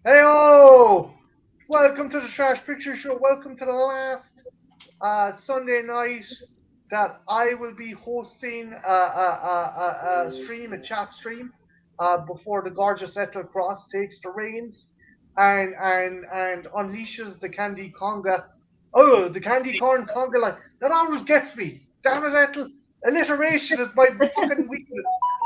Heyo! Welcome to the Trash Picture Show. Welcome to the last Sunday night that I will be hosting a stream, a chat stream, before the gorgeous Ethel Cross takes the reins and unleashes the Candy Conga. Oh, the Candy Corn Conga line. That always gets me. Damn it, Ethel. Alliteration is my fucking weakness.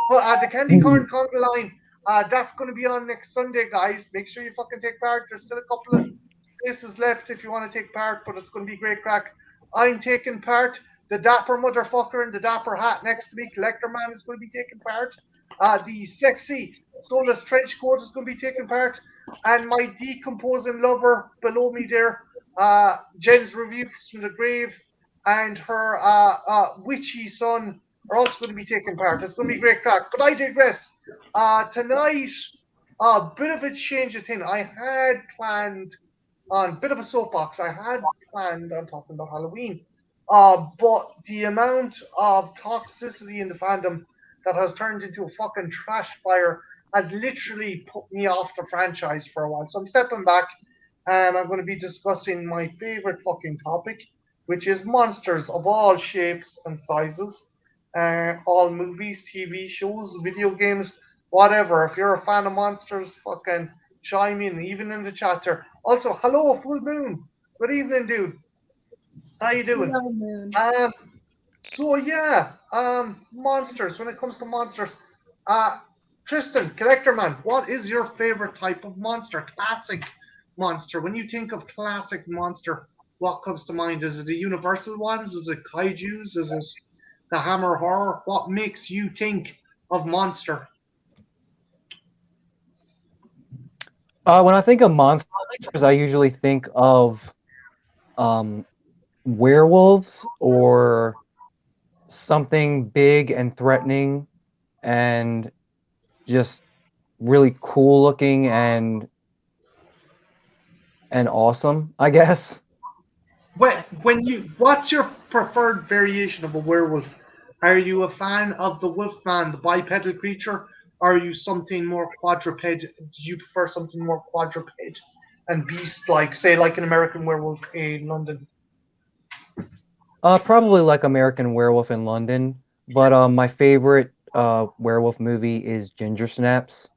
But the Candy Corn Conga line. That's going to be on next Sunday, guys. Make sure you fucking take part. There's still a couple of spaces left if you want to take part, but it's going to be great crack. I'm taking part. The dapper motherfucker in the dapper hat next to me, Collector Man, is going to be taking part. The sexy soulless trench coat is going to be taking part. And my decomposing lover below me there, Jen's Reviews from the Grave, and her witchy son are also going to be taking part. It's going to be great crack. But I digress. Tonight, a bit of a change of thing. I had planned on a bit of a soapbox. I had planned on talking about Halloween. But the amount of toxicity in the fandom that has turned into a fucking trash fire has literally put me off the franchise for a while. So I'm stepping back and I'm going to be discussing my favorite fucking topic, which is monsters of all shapes and sizes. All movies, TV shows, video games, whatever. If you're a fan of monsters, fucking chime in, even in the chat there. Also, hello, full moon. Good evening, dude. How you doing? Hello, Moon. So yeah, monsters. When it comes to monsters, Tristan, Collector Man, what is your favorite type of monster? Classic monster. When you think of classic monster, what comes to mind? Is it the universal ones? Is it kaiju's? Is it the Hammer horror? What makes you think of monster? When I think of monsters, I usually think of werewolves or something big and threatening and just really cool looking and awesome, I guess. What's your preferred variation of a werewolf? Are you a fan of the wolfman, the bipedal creature? Or are you something more quadruped? Do you prefer something more quadruped and beast-like, say, like an American Werewolf in London? Probably like American Werewolf in London, but my favorite werewolf movie is Ginger Snaps.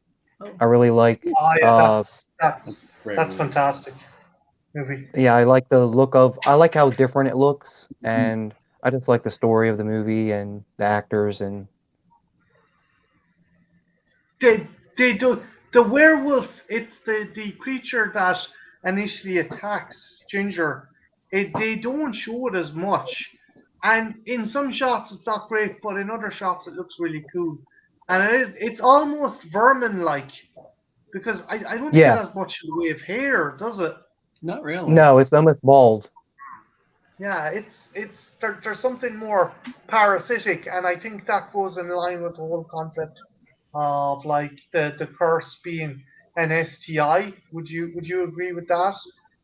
I really like. Oh yeah, that's fantastic movie. Yeah, I like the look of. I like how different it looks, and I just like the story of the movie and the actors and. They do the werewolf. It's the creature that initially attacks Ginger. They don't show it as much, and in some shots it's not great, but in other shots it looks really cool. And it's almost vermin-like because I don't think it Yeah. has much in the way of hair, does it? Not really. No, it's almost bald. Yeah, there's something more parasitic, and I think that goes in line with the whole concept of like the curse being an STI. Would you agree with that?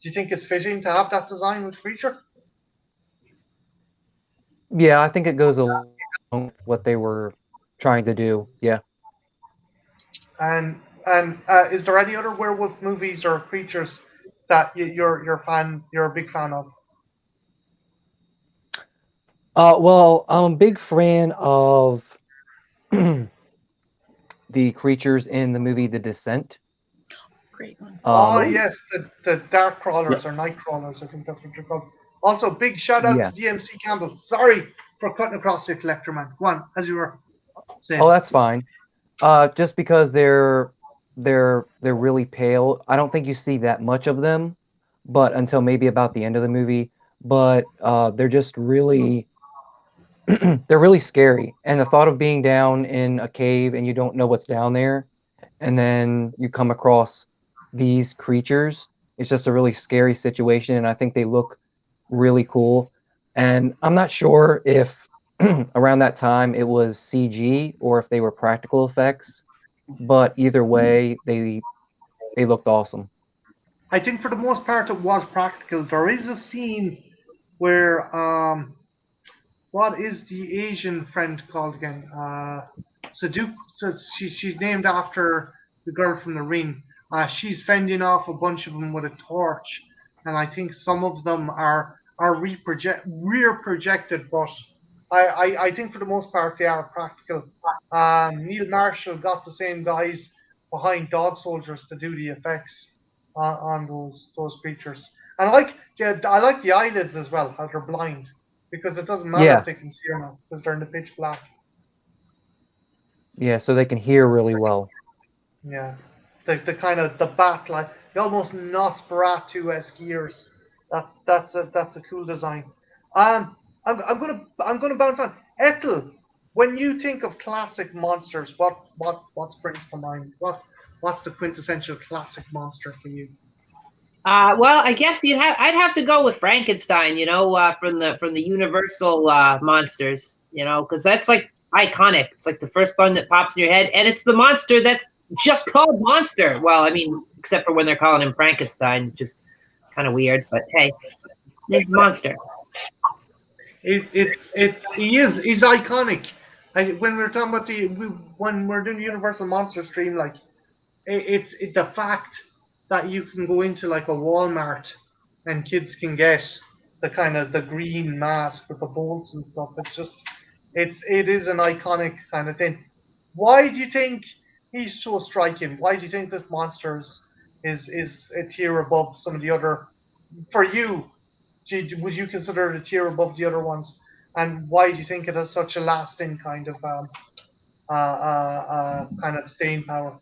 Do you think it's fitting to have that design with creature? Yeah, I think it goes along with what they were trying to do. Yeah. And is there any other werewolf movies or creatures that you're a big fan of? Well, I'm a big fan of the creatures in the movie The Descent. Great one. Oh yes, the dark crawlers or night crawlers, I think that's what you're called. Also, big shout out Yeah. to DMC Campbell. Sorry for cutting across the Collector Man. Go on, as you were saying. Oh, that's fine. Just because they're really pale. I don't think you see that much of them, but until maybe about the end of the movie. But they're just really they're really scary. And the thought of being down in a cave and you don't know what's down there, and then you come across these creatures, it's just a really scary situation. And I think they look really cool. And I'm not sure if around that time it was CG or if they were practical effects, but either way, they looked awesome. I think for the most part it was practical. There is a scene where what is the Asian friend called again? Saduk. So she's named after the girl from The Ring. She's fending off a bunch of them with a torch, and I think some of them are rear projected, but I think for the most part they are practical. Neil Marshall got the same guys behind Dog Soldiers to do the effects on those creatures. And I like the eyelids as well, how they're blind, because it doesn't matter if Yeah, they can see or not, because they're in the pitch black. yeah, so they can hear really well. Yeah, the kind of the bat like the almost Nosferatu-esque ears. That's a cool design. I'm gonna bounce on Ethel. When you think of classic monsters, what springs to mind? What's the quintessential classic monster for you? Well, I guess I'd have to go with Frankenstein, from the Universal monsters, because that's like iconic. It's like the first one that pops in your head, and it's the monster that's just called monster. Well, I mean, except for when they're calling him Frankenstein, just kind of weird. But hey, it's monster. He's iconic. When we're talking about when we're doing the Universal Monster stream, like it's the fact that you can go into like a Walmart and kids can get the kind of the green mask with the bolts and stuff. It is an iconic kind of thing. Why do you think he's so striking? Why do you think this monster is a tier above some of the other? For you, would you consider it a tier above the other ones? And why do you think it has such a lasting kind of staying power?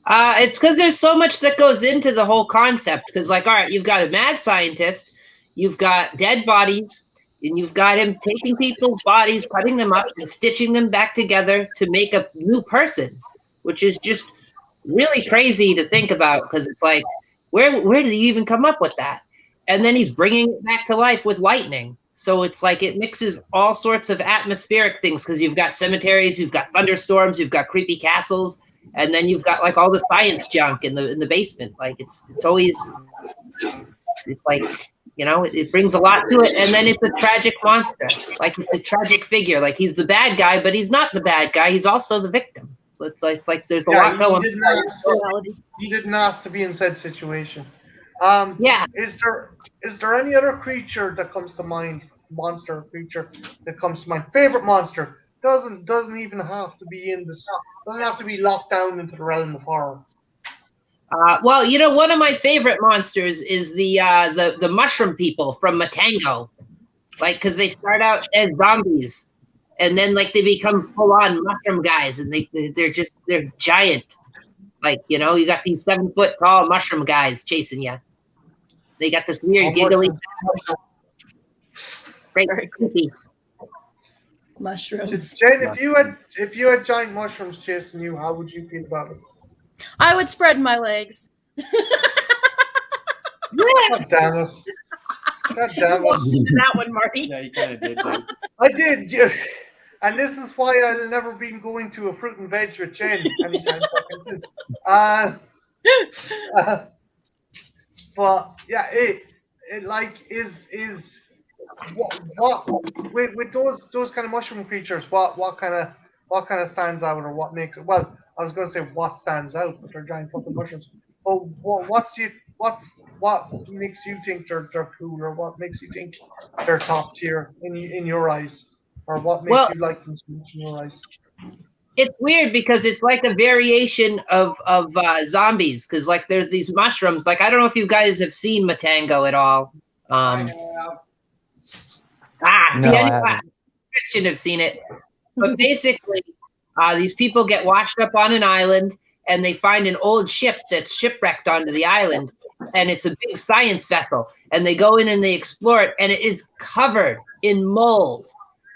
It's because there's so much that goes into the whole concept. Because, like, all right, you've got a mad scientist, you've got dead bodies, and you've got him taking people's bodies, cutting them up, and stitching them back together to make a new person, which is just really crazy to think about. Because it's like, where did he even come up with that? And then he's bringing it back to life with lightning. So it's like it mixes all sorts of atmospheric things because you've got cemeteries, you've got thunderstorms, you've got creepy castles, and then you've got like all the science junk in the basement. Like it's always it's like it brings a lot to it, and then it's a tragic monster. Like it's a tragic figure. Like he's the bad guy, but he's not the bad guy. He's also the victim. So it's like there's a lot going on. He didn't ask to be in said situation. Yeah. Is there any other creature that comes to mind? Monster creature that comes to mind? Favorite monster doesn't even have to be in this. Doesn't have to be locked down into the realm of horror. Well, one of my favorite monsters is the mushroom people from Matango, like because they start out as zombies, and then like they become full on mushroom guys, and they're giant. Like you got these 7-foot tall mushroom guys chasing you. They got this weird giggly, very creepy. Mushrooms. Jen, if you had giant mushrooms chasing you, how would you feel about it? I would spread my legs. God damn it. God damn it. That one, Marty. Yeah, you kind of did. Dude. I did, yeah. And this is why I'll never be going to a fruit and veg with Jen anytime fucking soon. But yeah, it like is what with those kind of mushroom creatures, what kind of stands out, or what makes it? Well, I was gonna say what stands out, but they're giant fucking mushrooms. But what makes you think they're cool, or what makes you think they're top tier in your eyes, or what makes you like them so much in your eyes? It's weird because it's like a variation of zombies, because like there's these mushrooms. Like I don't know if you guys have seen Matango at all. I have. No, I haven't. Christian have seen it, but basically, these people get washed up on an island, and they find an old ship that's shipwrecked onto the island, and it's a big science vessel, and they go in and they explore it, and it is covered in mold.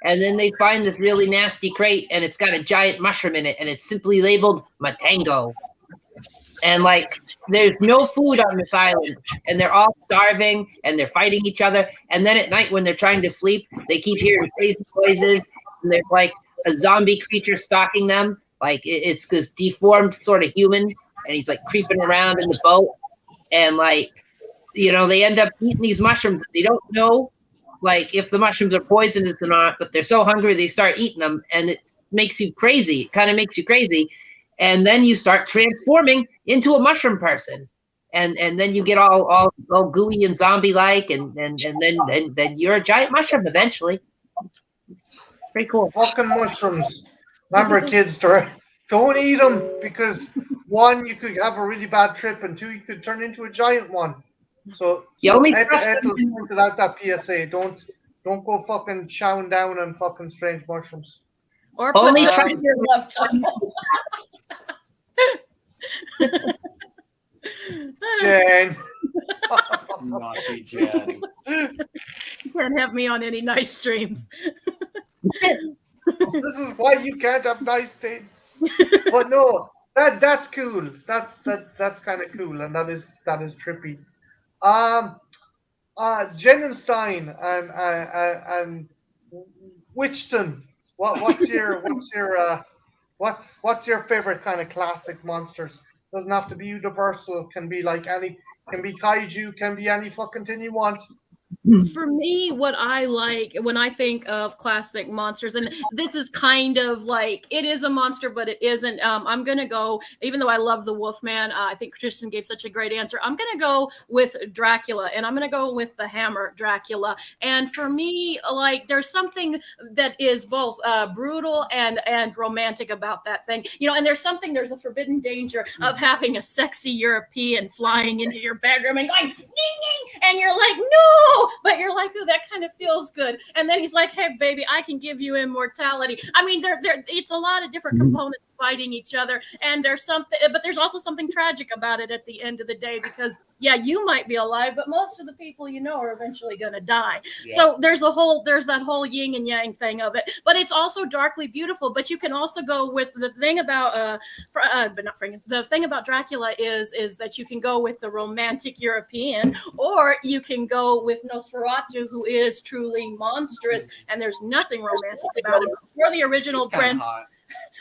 And then they find this really nasty crate, and it's got a giant mushroom in it, and it's simply labeled Matango. And like, there's no food on this island, and they're all starving, and they're fighting each other. And then at night, when they're trying to sleep, they keep hearing crazy noises, and there's like a zombie creature stalking them. Like it's this deformed sort of human, and he's like creeping around in the boat, and like, they end up eating these mushrooms. They don't know like if the mushrooms are poisonous or not, but they're so hungry they start eating them, and it makes you crazy. It kind of makes you crazy. and then you start transforming into a mushroom person, and then you get all gooey and zombie like, and then you're a giant mushroom eventually. Pretty cool. Fucking mushrooms. Remember, kids, don't eat them because one, you could have a really bad trip, and two, you could turn into a giant one. So You only trust Ethel them. pointed out that PSA. Don't go fucking chowing down on fucking strange mushrooms. Or put Only them try- in your love tunnel. Jane. Naughty Jen. Can't have me on any nice streams. This is why you can't have nice things. But no, that's cool. That's kind of cool, and that is trippy. Jen and Stein and Witchton. What's your favorite kind of classic monsters? Doesn't have to be universal. Can be like any. Can be kaiju. Can be any fucking thing you want. For me, what I like when I think of classic monsters, and this is kind of like it is a monster, but it isn't. I'm gonna go, even though I love the Wolfman. I think Tristan gave such a great answer. I'm gonna go with Dracula, and I'm gonna go with the Hammer Dracula. And for me, like there's something that is both brutal and romantic about that thing, And there's a forbidden danger of having a sexy European flying into your bedroom and going ding ding, and you're like no. But you're like, oh, that kind of feels good. And then he's like, hey, baby, I can give you immortality. I mean, it's a lot of different components fighting each other. And there's also something tragic about it at the end of the day, because yeah, you might be alive, but most of the people are eventually going to die. Yeah. So there's that whole yin and yang thing of it, but it's also darkly beautiful. But you can also go with the thing about, the thing about Dracula is that you can go with the romantic European, or you can go with Nosferatu, who is truly monstrous, and there's nothing romantic about him, or the original Bram,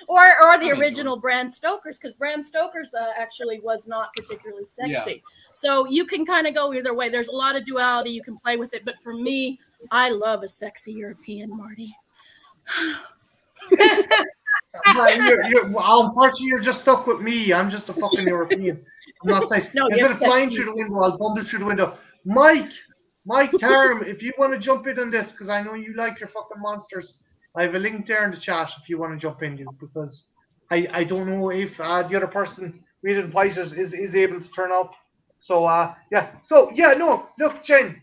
or the original Bram Stoker's, because Bram Stoker's actually was not particularly sexy. Yeah. So you can kind of go either way. There's a lot of duality. You can play with it, but for me, I love a sexy European, Marty. Unfortunately, you're just stuck with me. I'm just a fucking European. I'm not saying. No, instead of flying through the window, I'll bumble through the window. Mike Tarm, if you want to jump in on this, because I know you like your fucking monsters, I have a link there in the chat if you want to jump in, because I don't know if the other person we'd invited is able to turn up. So no, look, Jen,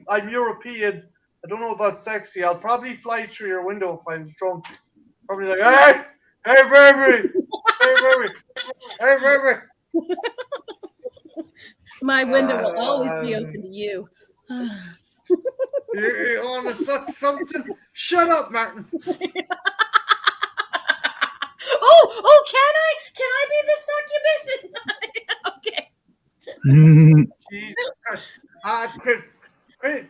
I'm European. I don't know about sexy. I'll probably fly through your window if I'm drunk. Probably like, hey baby, hey baby. My window will always be open to you. You want to suck something? Shut up, Martin. Oh, can I be the succubus? Okay. Jesus Christ.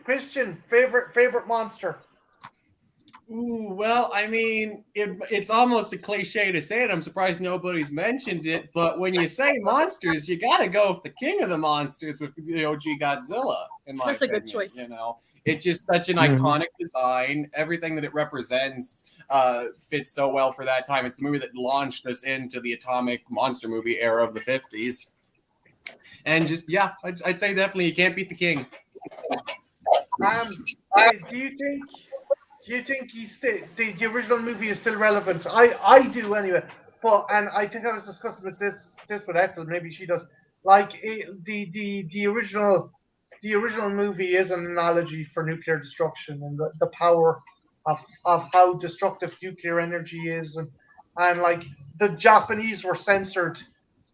Christian, favorite monster. Ooh, well, I mean, it's almost a cliche to say it. I'm surprised nobody's mentioned it. But when you say monsters, you got to go with the king of the monsters, with the OG Godzilla. That's a good choice. It's just such an iconic design. Everything that it represents fits so well for that time. It's the movie that launched us into the atomic monster movie era of the 50s. And just, yeah, I'd say definitely you can't beat the king. Do you think the original movie is still relevant? I do anyway. And I think I was discussing with this with Ethel. Maybe she does. Like the original movie is an analogy for nuclear destruction and the power of how destructive nuclear energy is, and like the Japanese were censored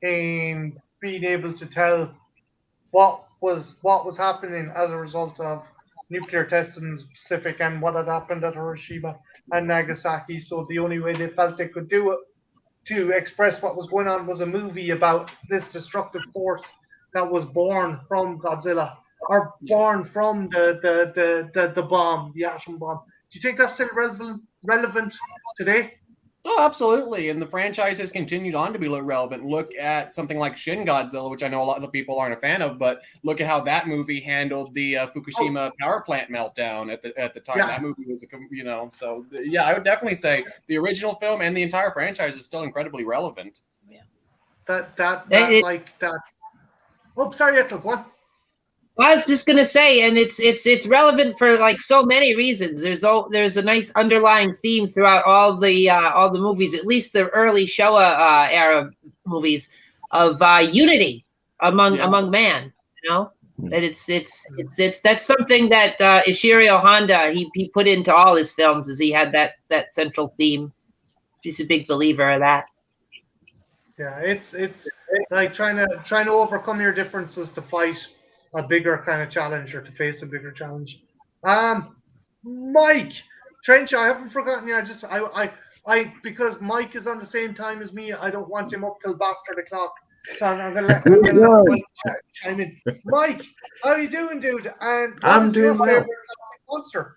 in being able to tell what was happening as a result of nuclear testing in the Pacific and what had happened at Hiroshima and Nagasaki. So the only way they felt they could do it to express what was going on was a movie about this destructive force that was born from Godzilla, or born from the bomb, the atom bomb. Do you think that's still relevant today? Oh, absolutely. And the franchise has continued on to be relevant. Look at something like Shin Godzilla, which I know a lot of people aren't a fan of, but look at how that movie handled the Fukushima power plant meltdown at the time. Yeah. That movie was so yeah, I would definitely say the original film and the entire franchise is still incredibly relevant. That. Oh, sorry, Ethel, go on. I was just gonna say, and it's relevant for like so many reasons. There's a nice underlying theme throughout all the movies, at least the early Showa era movies, of unity among man. You know, that it's that's something that Ishiro Honda he put into all his films, is he had that central theme. He's a big believer of that. Yeah, it's like trying to overcome your differences to fight a bigger kind of challenge, or to face a bigger challenge. Mike Trench, I haven't forgotten you. I because Mike is on the same time as me. I don't want him up till bastard o'clock. So I'm gonna let Mike chime in. Mike, how you doing, dude? And I'm doing well. Favorite monster?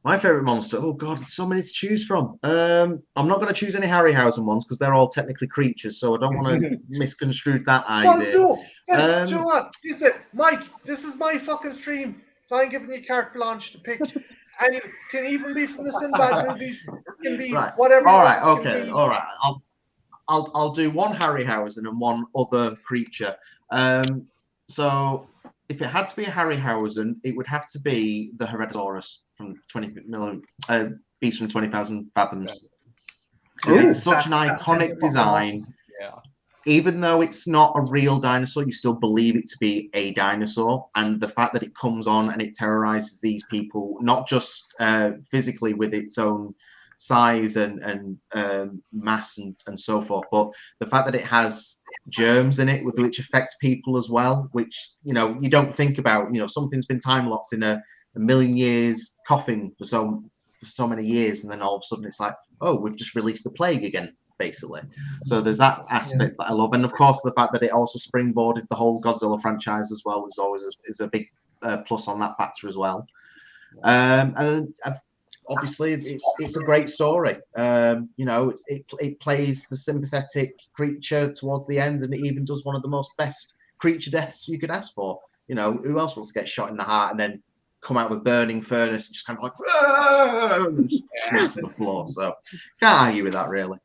My favorite monster. Oh God, so many to choose from. I'm not going to choose any Harryhausen ones because they're all technically creatures, so I don't want to misconstrue that idea. Well, no. Do you know what? You said, Mike, this is my fucking stream, so I'm giving you carte blanche to pick. And it can even be from the Sinbad movies. It can be whatever. All right. Okay. All right. I'll do one Harryhausen and one other creature. So if it had to be a Harryhausen, it would have to be the Heretosaurus from Beast from 20,000 Fathoms. It's such an iconic design. Yeah. Even though it's not a real dinosaur, you still believe it to be a dinosaur. And the fact that it comes on and it terrorizes these people, not just physically with its own size and mass and so forth, but the fact that it has germs in it which affect people as well, which you don't think about. Something's been time locked in a million years coffin for so many years, and then all of a sudden it's like, oh, we've just released the plague again, basically. So there's that aspect that I love, and of course the fact that it also springboarded the whole Godzilla franchise as well is a big plus on that factor as well. And obviously it's a great story. It plays the sympathetic creature towards the end, and it even does one of the best creature deaths you could ask for. Who else wants to get shot in the heart and then come out with burning furnace and just kind of like and just to the floor? So can't argue with that, really.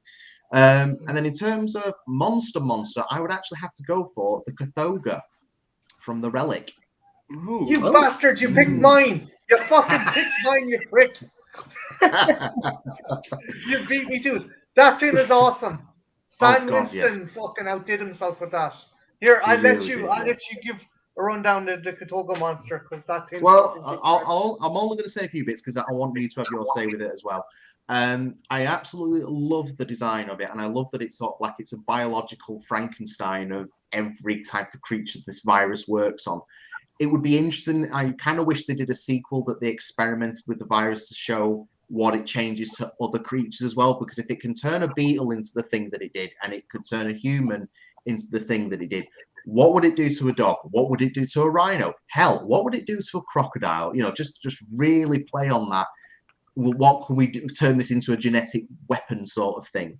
And then in terms of monster, I would actually have to go for the Cathoga from the Relic. Ooh. You bastard! You picked mine. You fucking picked mine, you prick. You beat me, dude. That thing is awesome. Stan Winston fucking outdid himself with that. Here, I'll let you give a rundown of the Cathoga monster, because that thing. Well, I'm only going to say a few bits because I want you to have your say with it as well. I absolutely love the design of it, and I love that it's sort of like it's a biological Frankenstein of every type of creature this virus works on. It would be interesting. I kind of wish they did a sequel that they experimented with the virus to show what it changes to other creatures as well, because if it can turn a beetle into the thing that it did, and it could turn a human into the thing that it did, what would it do to a dog? What would it do to a rhino? Hell, what would it do to a crocodile? Just really play on that. What can we do? Turn this into a genetic weapon sort of thing.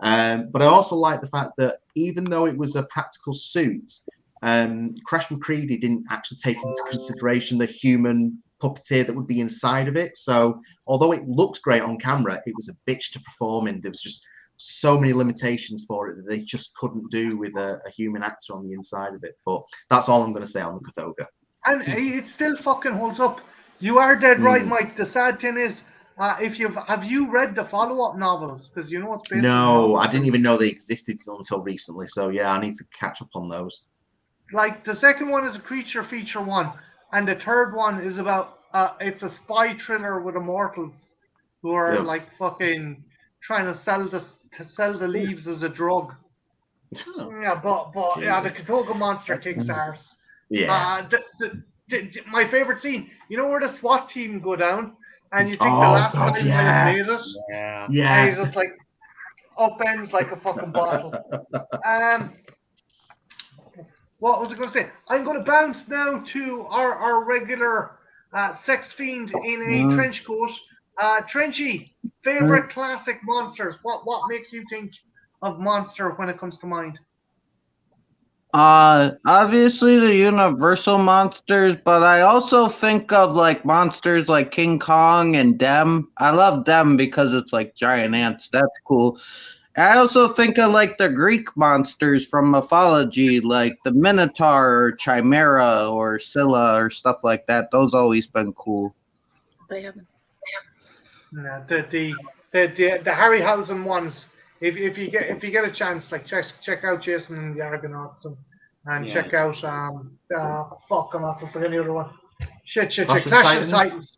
But I also like the fact that even though it was a practical suit, Crash McCready didn't actually take into consideration the human puppeteer that would be inside of it. So although it looked great on camera, it was a bitch to perform in. There was just so many limitations for it that they just couldn't do with a human actor on the inside of it. But that's all I'm going to say on the Cathoga. And it still fucking holds up. You are dead right, Mike. The sad thing is, have you read the follow-up novels? Because it's based. No, I didn't even know they existed until recently. So yeah, I need to catch up on those. Like the second one is a creature feature one, and the third one is about it's a spy thriller with immortals who are like fucking trying to sell the leaves as a drug. Oh. Yeah, but the Cathoga monster kicks arse. Yeah. My favorite scene, where the SWAT team go down, and you think the last time they made it. Yeah. And he's just like upends like a fucking bottle. What was I going to say? I'm going to bounce now to our regular sex fiend in a trench coat Trenchy, favorite classic monsters. What makes you think of monster when it comes to mind? Obviously the universal monsters, but I also think of like monsters like King Kong and Dem. I love Dem because it's like giant ants. That's cool. I also think of like the Greek monsters from mythology, like the Minotaur or Chimera or Scylla or stuff like that. Those always been cool. They haven't. Yeah, the Harryhausen ones. If you get a chance, like check out Jason and the Argonauts and Yes. check out fuck, I'm not forgetting the other one. Shit. Clash of Clash of Titans. Titans.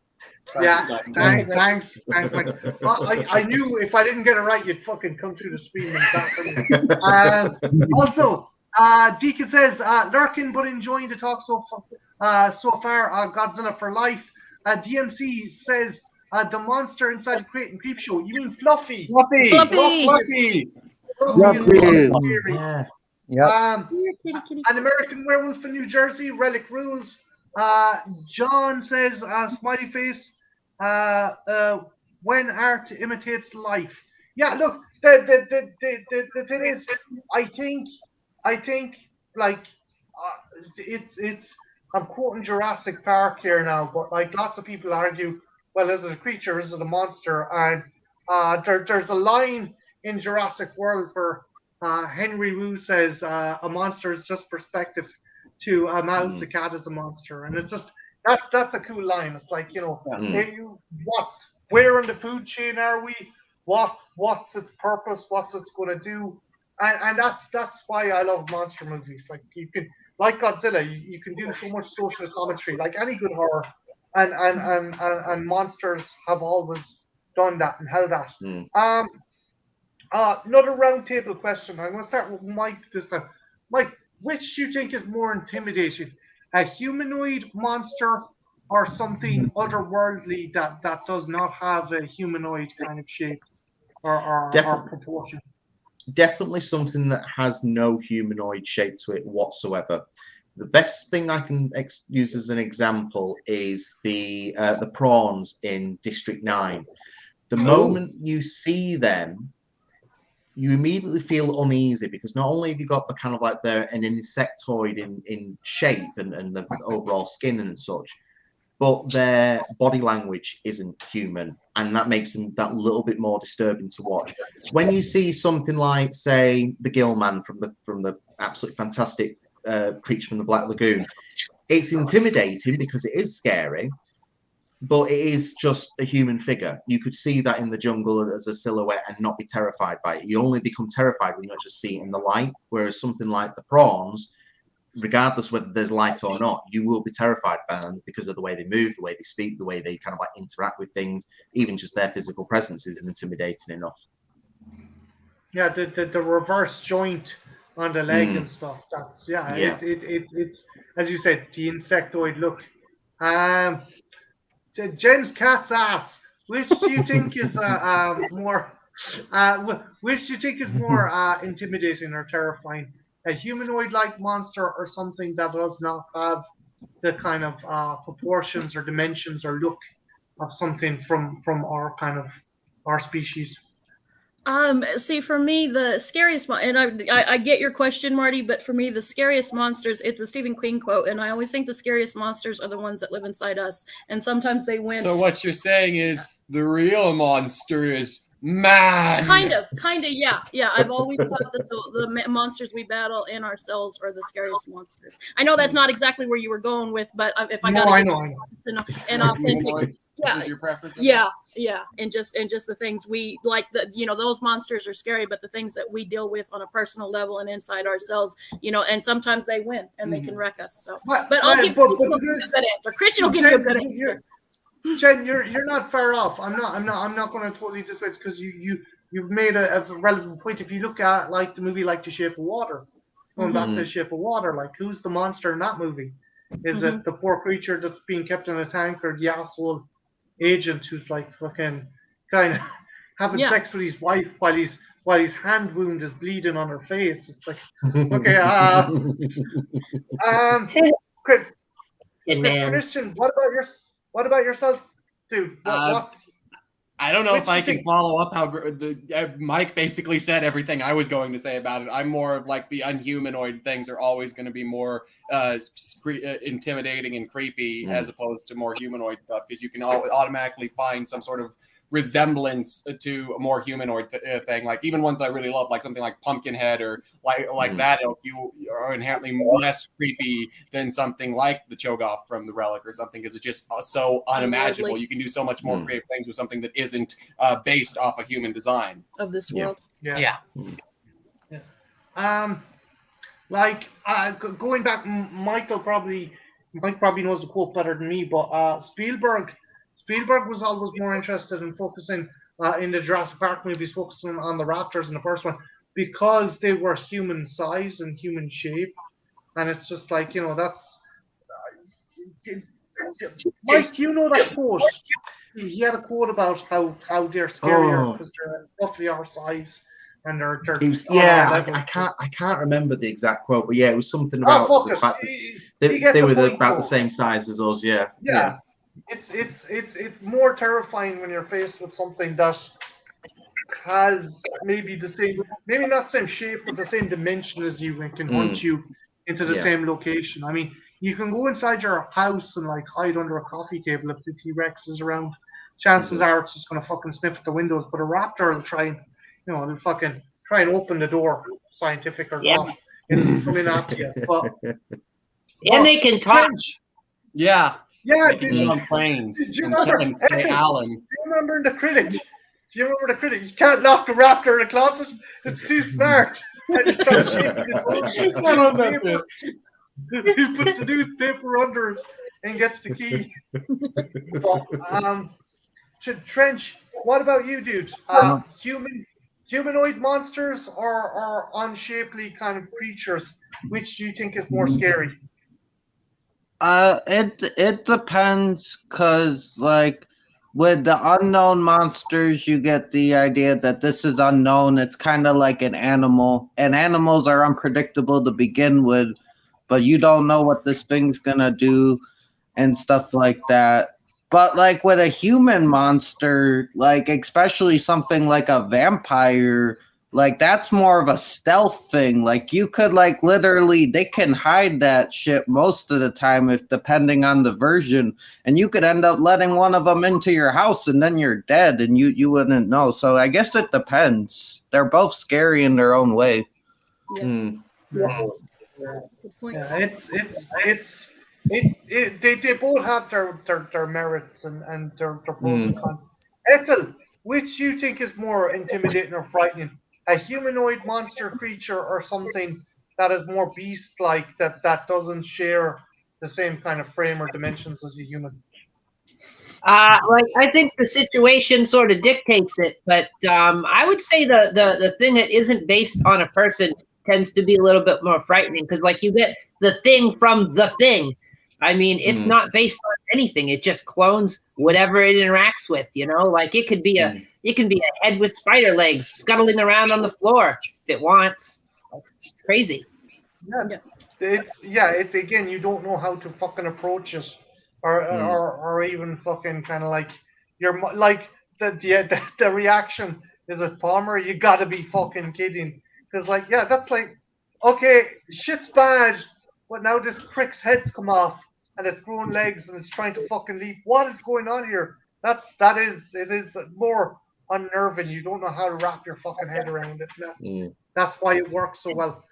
Yeah, thanks, Mike. I knew if I didn't get it right, you'd fucking come through the screen and back for me. Also, Deacon says, lurking but enjoying the talk so far. Godzilla for life. DMC says, the monster inside the crate and creep show. You mean Fluffy? Fluffy. Fluffy. Fluffy. Fluffy is Fluffy. scary. Yeah. Yep. An American Werewolf in New Jersey, Relic Rules. John says, smiley face, when art imitates life. Yeah, look, the thing is, I think, like, it's, I'm quoting Jurassic Park here now, but like lots of people argue, well, is it a creature, is it a monster? And there's a line in Jurassic World where Henry Wu says a monster is just perspective to a mouse. A cat is a monster, and it's just that's a cool line. It's like, where in the food chain are we? What's its purpose? What's it going to do? And that's why I love monster movies. Like, you can, like Godzilla, you can do so much social commentary, like any good horror, and monsters have always done that and held that. Another roundtable question. I'm going to start with Mike this time. Mike, which do you think is more intimidating? A humanoid monster or something otherworldly that does not have a humanoid kind of shape or proportion? Definitely something that has no humanoid shape to it whatsoever. The best thing I can use as an example is the prawns in District 9. The moment you see them, you immediately feel uneasy, because not only have you got the kind of like they're an insectoid in shape and the overall skin and such, but their body language isn't human, and that makes them that little bit more disturbing to watch. When you see something like, say, the Gill Man from the absolutely fantastic Creature from the Black Lagoon, it's intimidating because it is scary, but it is just a human figure. You could see that in the jungle as a silhouette and not be terrified by it. You only become terrified when you just see it in the light, whereas something like the prawns, regardless whether there's light or not, you will be terrified by them because of the way they move, the way they speak, the way they kind of like interact with things. Even just their physical presence is intimidating enough. Yeah, the reverse joint on the leg and stuff. That's it's as you said, the insectoid look. Jen's cat's ass. Which do you think is more? Which do you think is more intimidating or terrifying? A humanoid-like monster or something that does not have the kind of proportions or dimensions or look of something from our kind of our species? See, for me, the scariest and I get your question, Marty, but for me, the scariest monsters, it's a Stephen King quote, and I always think the scariest monsters are the ones that live inside us, and sometimes they win. So what you're saying is the real monster is man. Kind of, yeah. I've always thought that the monsters we battle in ourselves are the scariest monsters. I know that's not exactly where you were going with, but if I got I know. And authentic. Yeah. Is your preference? Yeah, and just the things we like, those monsters are scary, but the things that we deal with on a personal level and inside ourselves, and sometimes they win and they can wreck us. So, but I'll give you a good answer. Christian will give you a good answer. Jen, you're not far off. I'm not going to totally dissuade, because you've made a relevant point. If you look at like the movie like The Shape of Water, going back to The Shape of Water, like, who's the monster in that movie? Is it the poor creature that's being kept in a tank, or the asshole agent who's like fucking kind of having sex with his wife while his hand wound is bleeding on her face? It's like, okay, Christian, what about yourself, dude? I don't know Which if I you can think- follow up how Mike basically said everything I was going to say about it. I'm more of like the unhumanoid things are always going to be more intimidating and creepy as opposed to more humanoid stuff, because you can automatically find some sort of resemblance to a more humanoid thing. Like even ones I really love, like something like Pumpkinhead or like that ilk, you are inherently less creepy than something like the Cho'Gath from the Relic or something, because it's just so unimaginable. Unworldly. You can do so much more creative things with something that isn't based off a human design. Of this Yeah. world. Yeah. Like going back, Mike probably knows the quote better than me, but Spielberg was always more interested in focusing in the Jurassic Park movies, focusing on the raptors in the first one because they were human size and human shape, and it's just like, that's Mike. You know that quote? He had a quote about how they're scarier because they're roughly our size. And they're I can't remember the exact quote, but yeah, it was something about the fact that they were about the same size as us. Yeah. It's more terrifying when you're faced with something that has maybe the same, maybe not the same shape, but the same dimension as you, and can hunt you into the same location. I mean, you can go inside your house and like hide under a coffee table if the T-Rex is around. Chances are it's just gonna fucking sniff at the windows, but a raptor will try and, they'll fucking try and open the door, scientific or not, and come in after you. But they can talk. Trench, Yeah. yeah, They can get on planes do you and remember? say Alan. Do you remember in the Critic? Do you remember the Critic? You can't lock the raptor in a closet. It's too smart. And he starts shaking the door. He puts the newspaper under it and gets the key. But, Trench, what about you, dude? Humanoid monsters or unshapely kind of creatures? Which do you think is more scary? It depends, cause like with the unknown monsters, you get the idea that this is unknown. It's kind of like an animal, and animals are unpredictable to begin with, but you don't know what this thing's gonna do and stuff like that. But like with a human monster, like especially something like a vampire, like that's more of a stealth thing. Like you could like literally, they can hide that shit most of the time if depending on the version, and you could end up letting one of them into your house and then you're dead and you wouldn't know. So I guess it depends. They're both scary in their own way. Yeah. Good point. Yeah, they both have their merits and their pros and cons. Ethel, which you think is more intimidating or frightening? A humanoid monster creature or something that is more beast-like, that doesn't share the same kind of frame or dimensions as a human? Like I think the situation sort of dictates it, but I would say the thing that isn't based on a person tends to be a little bit more frightening, because like you get the thing from the thing. I mean, it's not based on anything. It just clones whatever it interacts with. Like it can be a head with spider legs scuttling around on the floor if it wants. It's crazy. It's again, you don't know how to fucking approach it, or even fucking kind of like like the reaction is a bomber. You gotta be fucking kidding, because like that's like, okay, shit's bad, but now this prick's head's come off and it's growing legs and it's trying to fucking leap. What is going on here? It is more unnerving. You don't know how to wrap your fucking head around it. That's why it works so well.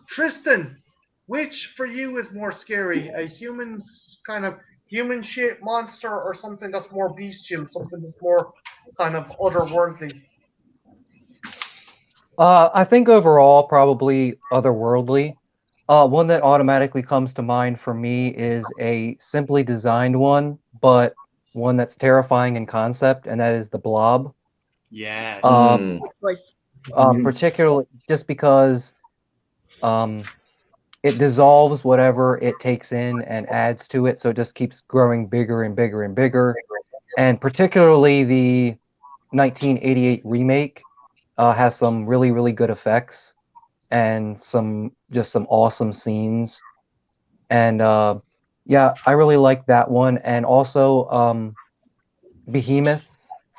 Tristan, which for you is more scary? A human-shaped monster, or something that's more bestial, something that's more kind of otherworldly? I think overall, probably otherworldly. One that automatically comes to mind for me is a simply designed one, but one that's terrifying in concept, and that is the Blob. Yes. Choice. Particularly just because it dissolves whatever it takes in and adds to it, so it just keeps growing bigger and bigger and bigger. And particularly the 1988 remake has some really, really good effects and some awesome scenes. And yeah, I really like that one. And also Behemoth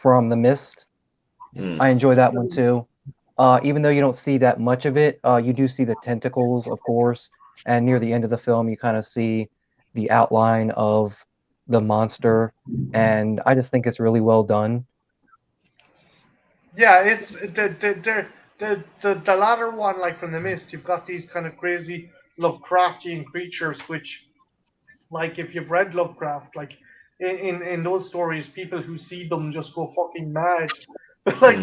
from The Mist. Mm. I enjoy that one too. Even though you don't see that much of it, you do see the tentacles, of course, and near the end of the film, you kind of see the outline of the monster, and I just think it's really well done. Yeah, it's the latter one, like from The Mist. You've got these kind of crazy Lovecraftian creatures, which, like, if you've read Lovecraft, like in those stories, people who see them just go fucking mad. But like,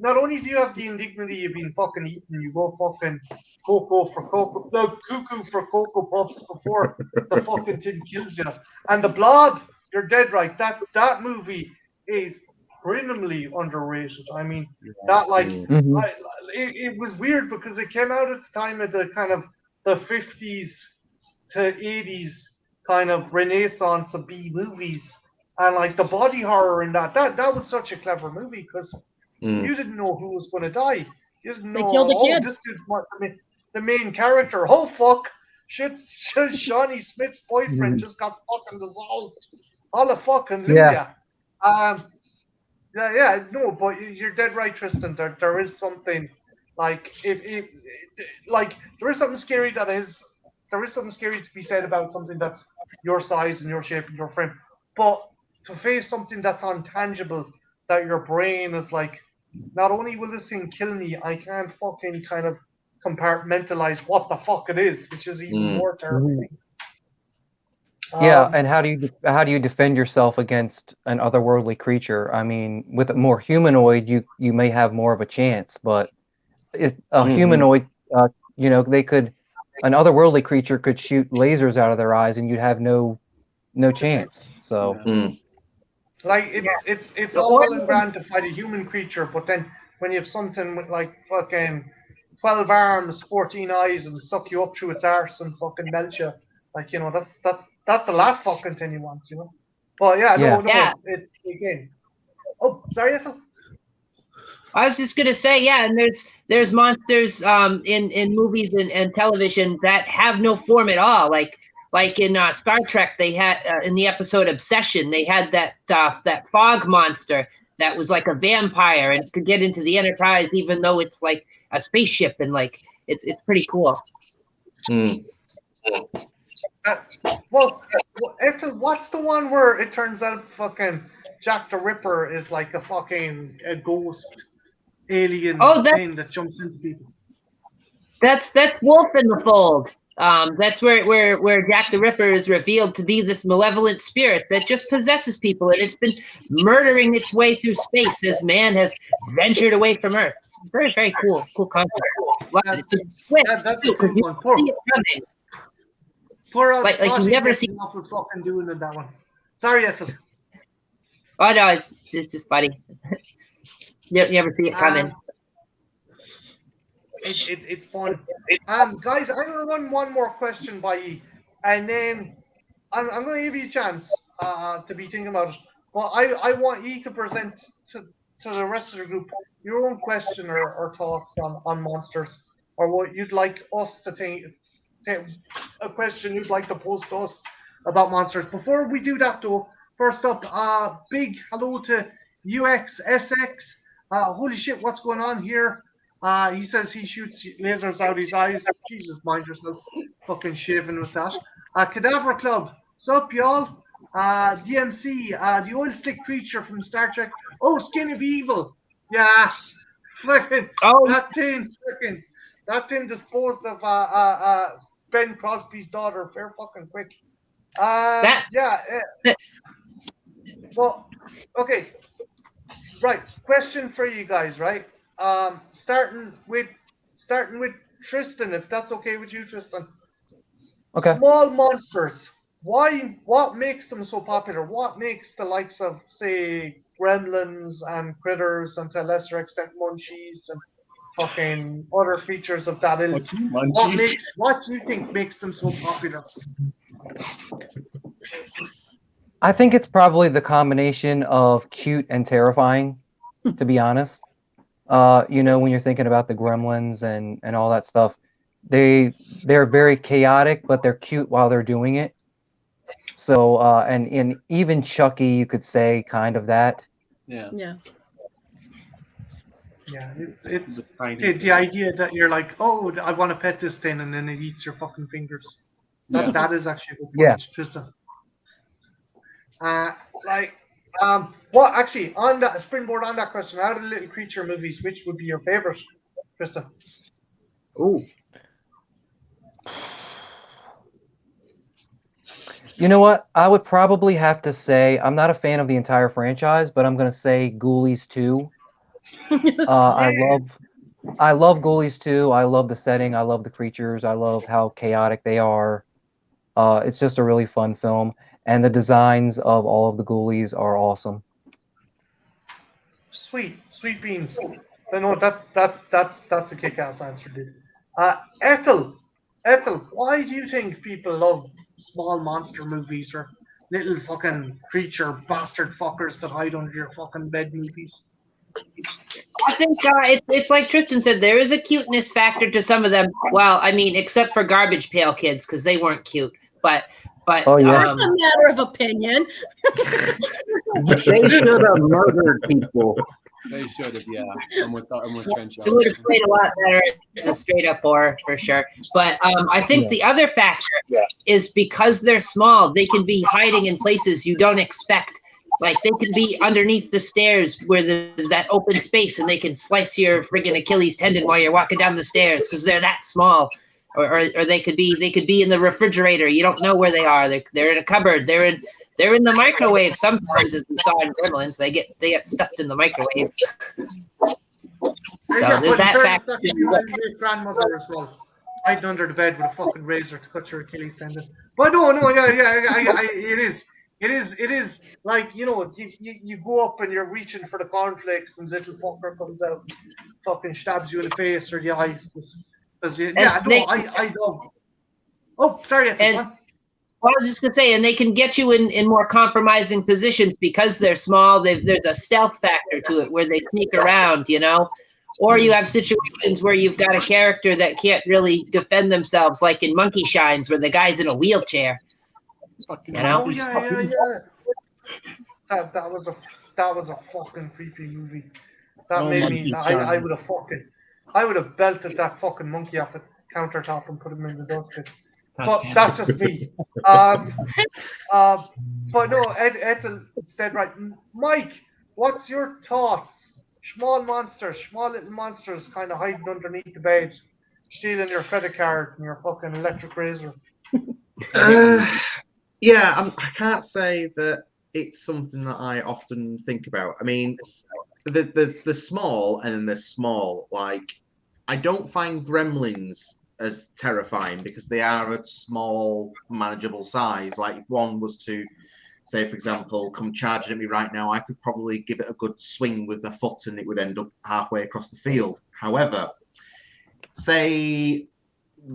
not only do you have the indignity of being fucking eaten, you go fucking cuckoo for cocoa puffs before the fucking thing kills you. And the blood, you're dead right. That movie is criminally underrated. I mean, that like, Mhm. it was weird because it came out at the time of the kind of the 50s to 80s kind of renaissance of B movies, and like the body horror in that was such a clever movie because you didn't know who was going to die. You didn't They know, killed a oh, kid. this dude's the main character. Oh fuck, shit, Shawnee Smith's boyfriend just got fucking dissolved. All fucking Yeah. Luya. Yeah, no, but you're dead right, Tristan. There is something like if like there is something scary there is something scary to be said about something that's your size and your shape and your frame, but to face something that's intangible, that your brain is like, not only will this thing kill me, I can't fucking kind of compartmentalize what the fuck it is, which is even more terrifying. Yeah, and how do you defend yourself against an otherworldly creature? I mean, with a more humanoid, you may have more of a chance, but a humanoid, an otherworldly creature could shoot lasers out of their eyes, and you'd have no chance. So like it's all well and grand to fight a human creature, but then when you have something with like fucking 12 arms, 14 eyes, and suck you up through its arse and fucking melt you, like, you know, that's the last fucking thing you want, you know. But yeah, no, Yeah. it's again. Oh, sorry, Ethel. I was just gonna say, yeah, and there's monsters in movies and television that have no form at all. Like in Star Trek, they had in the episode Obsession, they had that fog monster that was like a vampire and could get into the Enterprise, even though it's like a spaceship, and like it's pretty cool. Well, Ethel, what's the one where it turns out fucking Jack the Ripper is like a ghost alien thing that jumps into people? That's Wolf in the Fold. That's where Jack the Ripper is revealed to be this malevolent spirit that just possesses people, and it's been murdering its way through space as man has ventured away from Earth. It's very, very cool concept. It's a twist That's too, a cool one. Poor like you never see. Awful fucking doing in that one. Sorry, Ethel. Oh no, it's just funny. You never see it coming. It's fun. Guys, I'm gonna run one more question by you, and then I'm gonna give you a chance to be thinking about it. But I want you to present to the rest of the group your own question or thoughts on monsters, or what you'd like us to think. A question you'd like to pose to us about monsters. Before we do that, though, first up, big hello to UXSX. Holy shit, what's going on here? He says he shoots lasers out his eyes. Jesus, mind yourself. Fucking shaving with that. Cadaver Club. Sup, y'all? DMC, the oil slick creature from Star Trek. Oh, Skin of Evil. Yeah. Fucking that thing disposed of Ben Crosby's daughter fair fucking quick. Well, okay. Right. Question for you guys, right? Starting with Tristan, if that's okay with you, Tristan. Okay. Small monsters. Why? What makes them so popular? What makes the likes of, say, Gremlins and Critters, and to a lesser extent Munchies and fucking other features of that ilk? What do you think makes them so popular? I think it's probably the combination of cute and terrifying, to be honest. When you're thinking about the Gremlins and all that stuff, they're very chaotic, but they're cute while they're doing it. So and even Chucky, you could say, kind of that. Yeah. Yeah. Yeah, it's The tiny the thing. idea that you're like, oh, I want to pet this thing, and then it eats your fucking fingers. Yeah. That is actually a good Yeah. point, Tristan. Like, what actually on that springboard on that question? Out of the little creature movies, which would be your favorite, Tristan? Ooh. You know what? I would probably have to say I'm not a fan of the entire franchise, but I'm gonna say Ghoulies 2. I love Ghoulies 2. I love the setting. I love the creatures. I love how chaotic they are. It's just a really fun film, and the designs of all of the Ghoulies are awesome. Sweet beans. I know that's a kick-ass answer, dude. Ethel, why do you think people love small monster movies or little fucking creature bastard fuckers that hide under your fucking bed movies? I think it's like Tristan said. There is a cuteness factor to some of them. Well, I mean, except for Garbage Pail Kids because they weren't cute. But Oh, yeah. That's a matter of opinion. They should have murdered people. They should have, yeah. I'm with Trench. it would have played a lot better as a straight up horror for sure. But I think the other factor is because they're small, they can be hiding in places you don't expect. Like they can be underneath the stairs where there's that open space, and they can slice your friggin' Achilles tendon while you're walking down the stairs because they're that small. Or they could be in the refrigerator. You don't know where they are. They're in a cupboard. They're in the microwave. Sometimes, as we saw in Gremlins, they get stuffed in the microwave. So there's that fact. That's my grandmother as well. Hiding under the bed with a fucking razor to cut your Achilles tendon. But no, it is like, you know, you go up and you're reaching for the cornflakes and little fucker comes out, fucking stabs you in the face or the eyes. I love. Oh, sorry. Well, I was just gonna say, and they can get you in more compromising positions because they're small. There's a stealth factor to it where they sneak around, you know. Or you have situations where you've got a character that can't really defend themselves, like in Monkey Shines, where the guy's in a wheelchair. Fucking You know? Oh yeah. That was a fucking creepy movie. That made me. I would have belted that fucking monkey off the countertop and put him in the dustbin. But that's just me. But no, Ed's dead right. Mike, what's your thoughts? Small little monsters kind of hiding underneath the bed, stealing your credit card and your fucking electric razor. I can't say that it's something that I often think about. I mean, there's the small and then there's small. Like, I don't find gremlins as terrifying because they are a small, manageable size. Like, if one was to, say, for example, come charging at me right now, I could probably give it a good swing with the foot and it would end up halfway across the field. However, say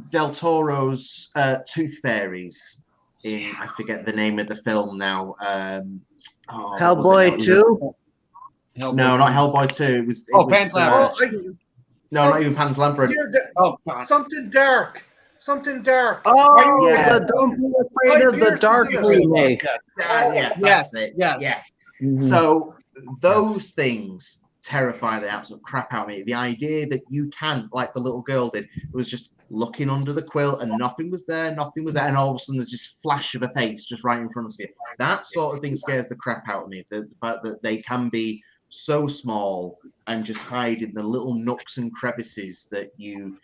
Del Toro's Tooth Fairies in, I forget the name of the film now. Hellboy 2? No, not Hellboy 2. It was Pan's Labyrinth. No, not even Pan's Labyrinth. Something dark. Oh, Yeah. Don't Be Afraid of the Dark remake. Yes. Mhm. So those things terrify the absolute crap out of me. The idea that you can, like the little girl did, was just looking under the quilt and nothing was there, and all of a sudden there's this flash of a face just right in front of you. That sort of thing scares the crap out of me. The fact that they can be so small and just hide in the little nooks and crevices that you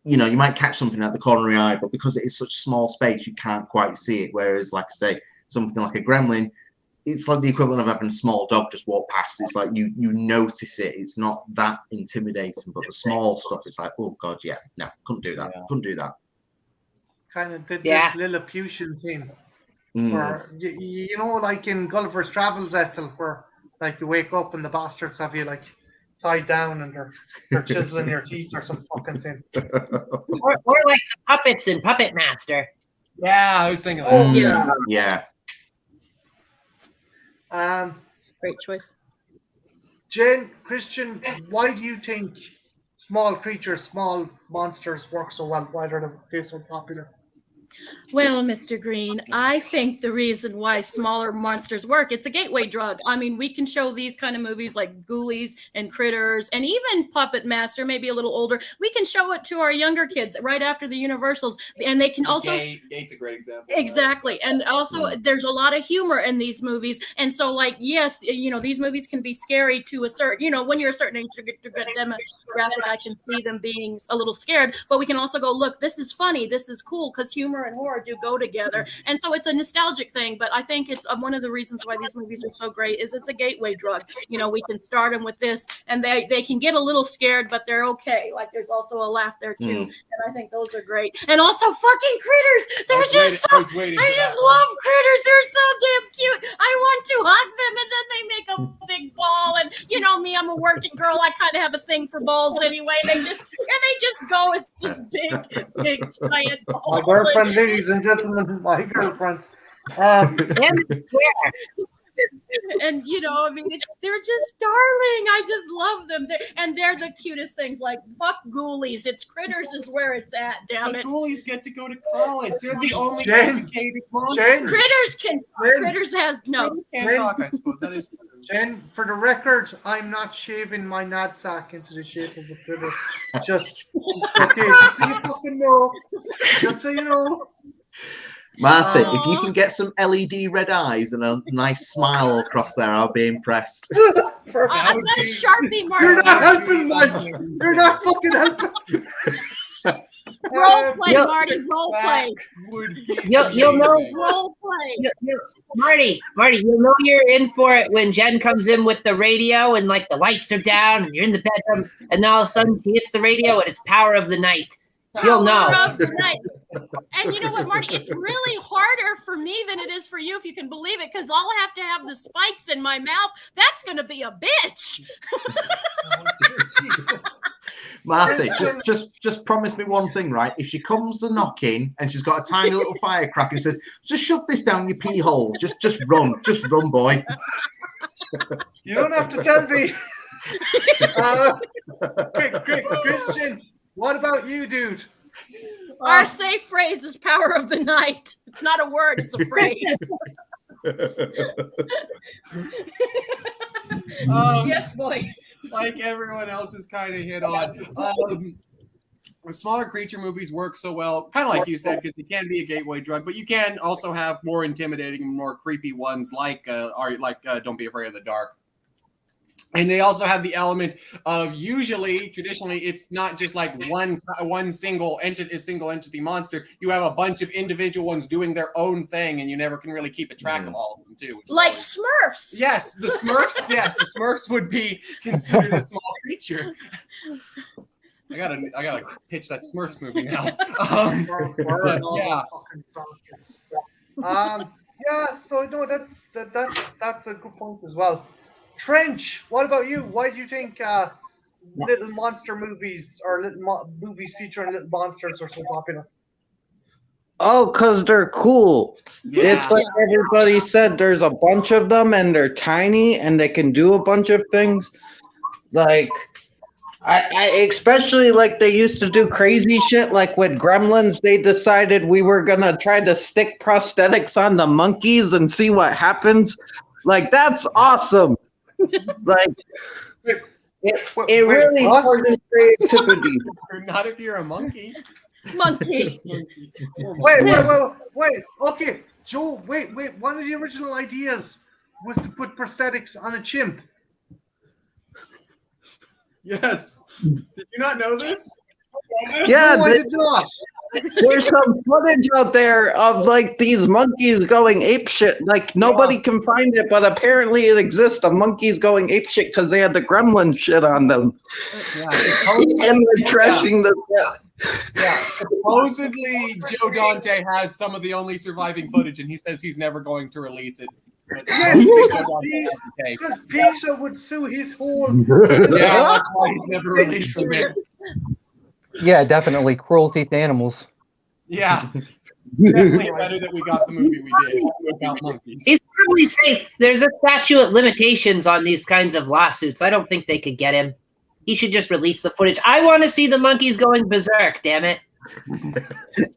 might catch something at the corner of your eye, but because it is such small space, you can't quite see it. Whereas, like I say, something like a gremlin, it's like the equivalent of having a small dog just walk past. It's like you notice it. It's not that intimidating, but the small stuff, it's like, oh god, yeah, no, couldn't do that. Kind of did this Lilliputian thing. Where, you know, like in Gulliver's Travels, Ethel, where like you wake up and the bastards have you like tied down and they're chiseling your teeth or some fucking thing. Or like the puppets in Puppet Master. Yeah, I was thinking that. Oh Yeah. Great choice. Jen, Christian, why do you think small creatures, small monsters work so well? Why are they so popular? Well, Mr. Green, I think the reason why smaller monsters work, it's a gateway drug. I mean, we can show these kind of movies like Ghoulies and Critters and even Puppet Master, maybe a little older. We can show it to our younger kids right after the Universals, and they can also Gate's a great example. Exactly. And also there's a lot of humor in these movies. And so like, yes, you know, these movies can be scary to a certain, you know, when you're a certain age demographic, I can see them being a little scared, but we can also go, look, this is funny. This is cool because humor and horror do go together. And so it's a nostalgic thing, but I think it's one of the reasons why these movies are so great is it's a gateway drug. You know, we can start them with this and they can get a little scared, but they're okay. Like there's also a laugh there too. And I think those are great. And also fucking Critters. They're just so, I just love Critters. They're so damn cute. I want to hug them and then they make a big ball. And you know me, I'm a working girl. I kind of have a thing for balls anyway. They just go as this big giant ball. My girlfriend, ladies and gentlemen, my girlfriend. And you know, I mean, they're just darling. I just love them. They're the cutest things. Like fuck Ghoulies. It's Critters is where it's at. Damn it. Ghoulies get to go to college. They're the only Jen, educated monsters. Critters can talk. Critters has no. Critters can't talk, I suppose. That is true. Jen, for the record, I'm not shaving my knapsack into the shape of a critter. Just okay, just so you fucking know. Just so you know. Marty, if you can get some LED red eyes and a nice smile across there, I'll be impressed. I've got a Sharpie marker. You're not helping, man. You're not fucking helping. Role play, Marty. Role play. You'll know. Role play. Marty, you'll know you're in for it when Jen comes in with the radio and like the lights are down and you're in the bedroom and then all of a sudden she hits the radio and it's Power of the Night. You'll know. Power of the Night. And you know what, Marty? It's really harder for me than it is for you, if you can believe it, because I'll have to have the spikes in my mouth. That's going to be a bitch. Marty, just promise me one thing, right? If she comes a knocking and she's got a tiny little firecracker and says, "Just shove this down your pee hole," just run, boy. You don't have to tell me. Quick, Christian. What about you, dude? Our safe phrase is Power of the Night. It's not a word, it's a phrase. Yes, boy. Like everyone else has kind of hit on. Smaller creature movies work so well, kind of like you said, because they can be a gateway drug, but you can also have more intimidating and more creepy ones like Don't Be Afraid of the Dark. And they also have the element of traditionally, it's not just like one single entity monster. You have a bunch of individual ones doing their own thing, and you never can really keep a track of all of them too. Like Smurfs. Yes, the Smurfs. Yes, the Smurfs would be considered a small creature. I gotta pitch that Smurfs movie now. Yeah. So no, that's a good point as well. Trench, what about you? Why do you think little monster movies or movies featuring little monsters are so popular? Oh, because they're cool. Yeah. It's like everybody said, there's a bunch of them and they're tiny and they can do a bunch of things. Like, I especially like they used to do crazy shit. Like with Gremlins, they decided we were going to try to stick prosthetics on the monkeys and see what happens. Like, that's awesome. Like it really hardened creativity. Not if you're a monkey. Monkey. Wait. Okay, Joe. Wait. One of the original ideas was to put prosthetics on a chimp. Yes. Did you not know this? Yeah, no, I did not. There's some footage out there of like these monkeys going apeshit. Like nobody can find it, but apparently it exists. The monkeys going apeshit because they had the gremlin shit on them. Yeah, and they're trashing the set. Yeah, supposedly Joe Dante has some of the only surviving footage, and he says he's never going to release it. Because Peter would sue his whole. Yeah, that's why he's never releasing it. Yeah, definitely cruelty to animals. Yeah, definitely better that we got the movie we did about monkeys. He's probably safe. There's a statute of limitations on these kinds of lawsuits. I don't think they could get him. He should just release the footage. I want to see the monkeys going berserk, damn it.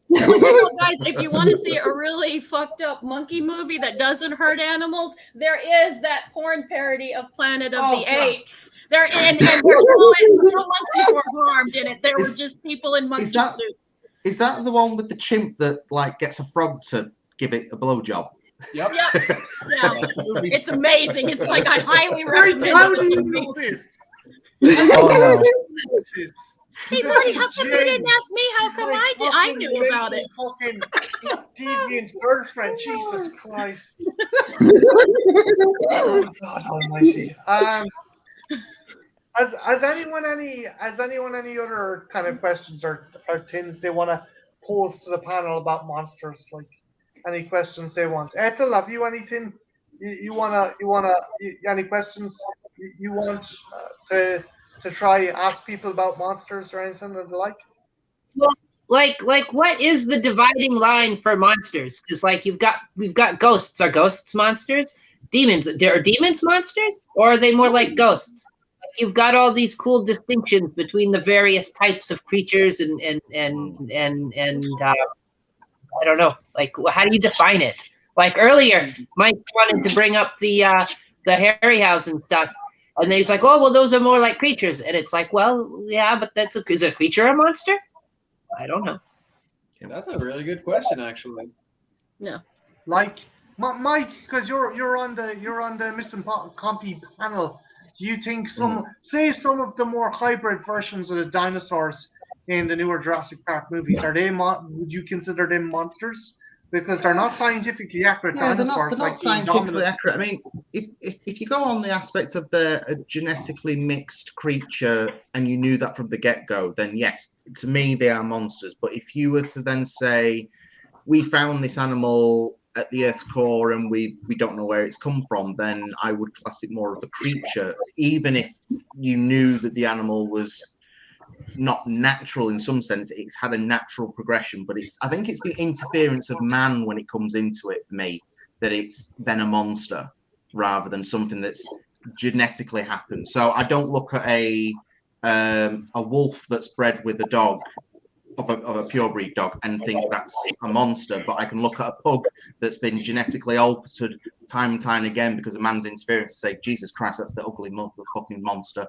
Well, Guys, if you want to see a really fucked up monkey movie that doesn't hurt animals, there is that porn parody of Planet of the Apes. There and there's no monkeys were harmed in it. There were just people in monkey suits. Is that the one with the chimp that like gets a frog to give it a blowjob? Yep. Yeah, it's amazing. It's like I highly recommend How it. do It's you know amazing. this? Oh, no. Hey, buddy, how come you didn't ask me? How come I knew about it? Fucking deviant girlfriend, Jesus Christ! Oh God Almighty. Has anyone any other kind of questions or things they want to pose to the panel about monsters? Like any questions they want? Ethel, have you anything you wanna any questions you want to try ask people about monsters or anything of the like? Well, like what is the dividing line for monsters? Because like we've got ghosts. Are ghosts monsters? Demons? Are demons monsters? Or are they more like ghosts? You've got all these cool distinctions between the various types of creatures and I don't know. Like, how do you define it? Like earlier, Mike wanted to bring up the Harryhausen stuff, and then he's like, "Oh, well, those are more like creatures." And it's like, well, yeah, but is a creature a monster? I don't know. That's a really good question, actually. Yeah. Like Mike, because you're on the Missing Compy panel. Do you think some of the more hybrid versions of the dinosaurs in the newer Jurassic Park movies would you consider them monsters? Because they're not scientifically accurate dinosaurs. They're not scientifically accurate. I mean, if you go on the aspect of a genetically mixed creature and you knew that from the get-go, then yes, to me they are monsters. But if you were to then say, we found this animal at the Earth's core and we don't know where it's come from, then I would class it more as a creature, even if you knew that the animal was not natural in some sense. It's had a natural progression, but I think it's the interference of man when it comes into it for me that it's then a monster rather than something that's genetically happened. So I don't look at a wolf that's bred with a dog of a purebred dog and think that's a monster, but I can look at a pug that's been genetically altered time and time again because of man's interference and say, Jesus Christ, that's the ugly motherfucking monster.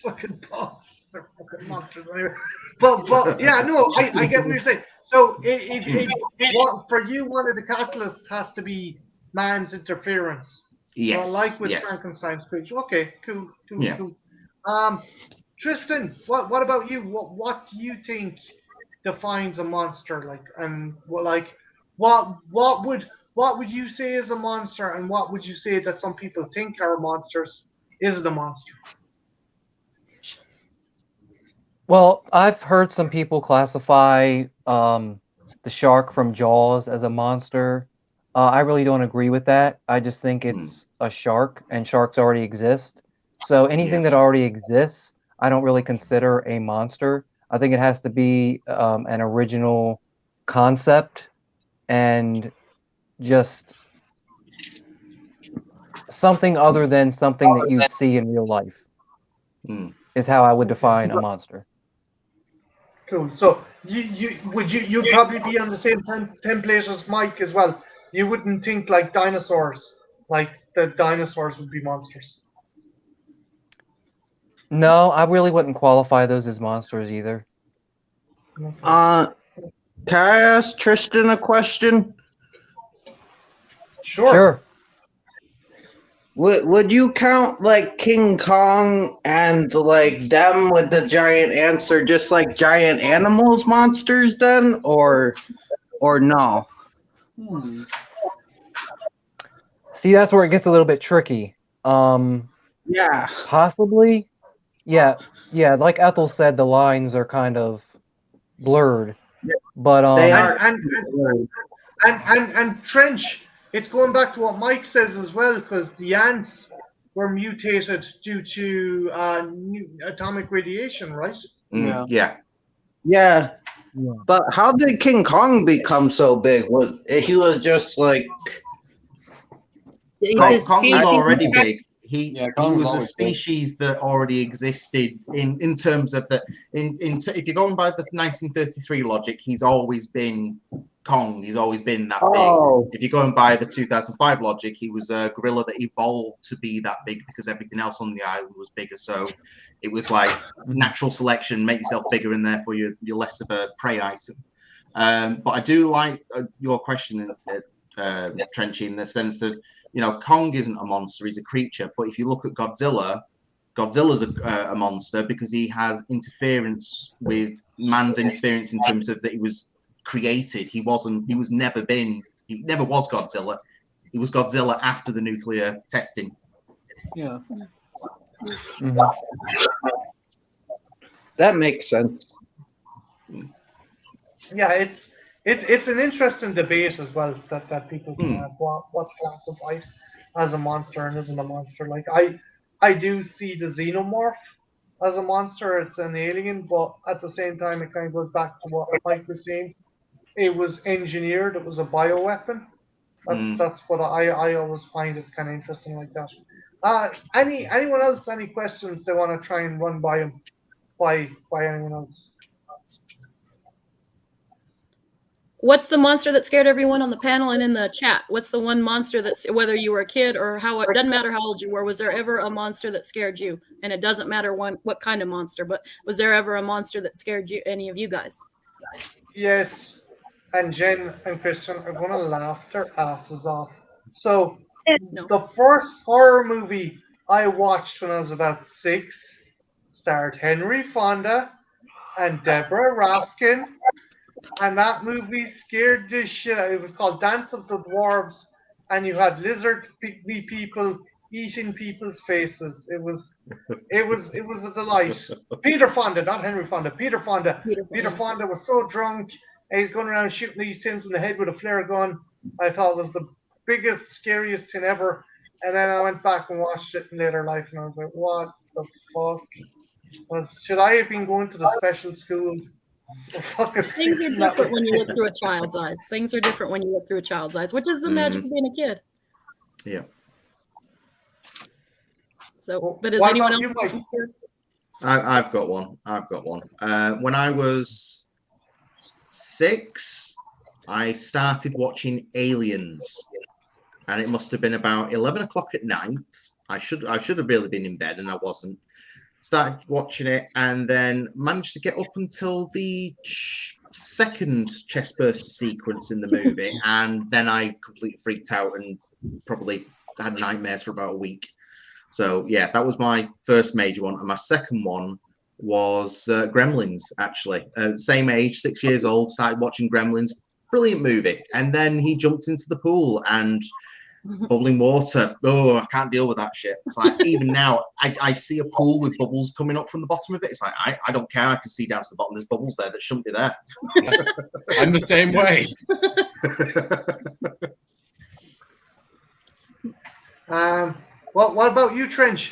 Fucking dogs. They're fucking monsters anyway. But yeah, no, I get what you're saying. So for you, one of the catalysts has to be man's interference. Yes. Like with Frankenstein's creature. Okay, cool. Tristan, what about you? What do you think defines a monster? Like, and what would you say is a monster, and what would you say that some people think are monsters is the monster? Well, I've heard some people classify the shark from Jaws as a monster. I really don't agree with that. I just think it's a shark, and sharks already exist. So anything that already exists, I don't really consider a monster. I think it has to be an original concept and just something other than something that you'd see in real life is how I would define a monster. Cool. So you'd probably be on the same template as Mike as well. You wouldn't think like dinosaurs, like the dinosaurs would be monsters. No, I really wouldn't qualify those as monsters either. Can I ask Tristan a question? Sure. Would you count like King Kong and like them with the giant ants are just like giant animals monsters then, or no? See, that's where it gets a little bit tricky. Yeah. Possibly. Yeah. Like Ethel said, the lines are kind of blurred. But They are. And Trench, it's going back to what Mike says as well, because the ants were mutated due to atomic radiation, right? Yeah. But how did King Kong become so big? He was just like Kong was already big. He Kong was was a always big. species that already existed in terms of the if you're going by the 1933 logic, he's always been Kong. He's always been that Oh. big. If you're going by the 2005 logic, he was a gorilla that evolved to be that big because everything else on the island was bigger. So it was like natural selection, make yourself bigger, and therefore you're less of a prey item. But I do like your question, Trenchy, in the sense that, you know, Kong isn't a monster, he's a creature. But if you look at Godzilla, Godzilla's a monster because he has interference with man's interference in terms of that he was created. He never was Godzilla. He was Godzilla after the nuclear testing. Yeah. That makes sense. Yeah, it's an interesting debate as well that people can have. What's classified as a monster and isn't a monster? Like I do see the xenomorph as a monster. It's an alien, but at the same time, it kind of goes back to what Mike was saying. It was engineered. It was a bioweapon. That's what I always find it kind of interesting like that. Anyone else? Any questions they want to try and run by him? By anyone else? What's the monster that scared everyone on the panel and in the chat? What's the one monster that's, whether you were a kid or how, it doesn't matter how old you were, was there ever a monster that scared you? And it doesn't matter what kind of monster, but was there ever a monster that scared you, any of you guys? Yes, and Jen and Christian are going to laugh their asses off. So, the first horror movie I watched when I was about 6 starred Henry Fonda and Deborah Rafkin. And that movie scared the shit out. It was called Dance of the Dwarves, and you had lizard people eating people's faces. It was a delight. Peter Fonda, not Henry Fonda. Peter Fonda. Peter Fonda was so drunk, and he's going around shooting these things in the head with a flare gun. I thought it was the biggest, scariest thing ever. And then I went back and watched it in later life, and I was like, what the fuck? Should I have been going to the special school? Things are different when you look through a child's eyes. Things are different when you look through a child's eyes, which is the magic of being a kid. Yeah. So, but is anyone else? I've got one. When I was 6, I started watching Aliens, and it must have been about 11 o'clock at night. I should have really been in bed, and I wasn't. Started watching it, and then managed to get up until the second chest burst sequence in the movie, and then I completely freaked out and probably had nightmares for about a week. So yeah, that was my first major one, and my second one was Gremlins. Actually, same age, 6 years old, started watching Gremlins. Brilliant movie, and then he jumped into the pool and bubbling water. Oh, I can't deal with that shit. It's like, even now, I see a pool with bubbles coming up from the bottom of it. It's like, I don't care. I can see down to the bottom. There's bubbles there that shouldn't be there. I'm the same way. What about you, Trench?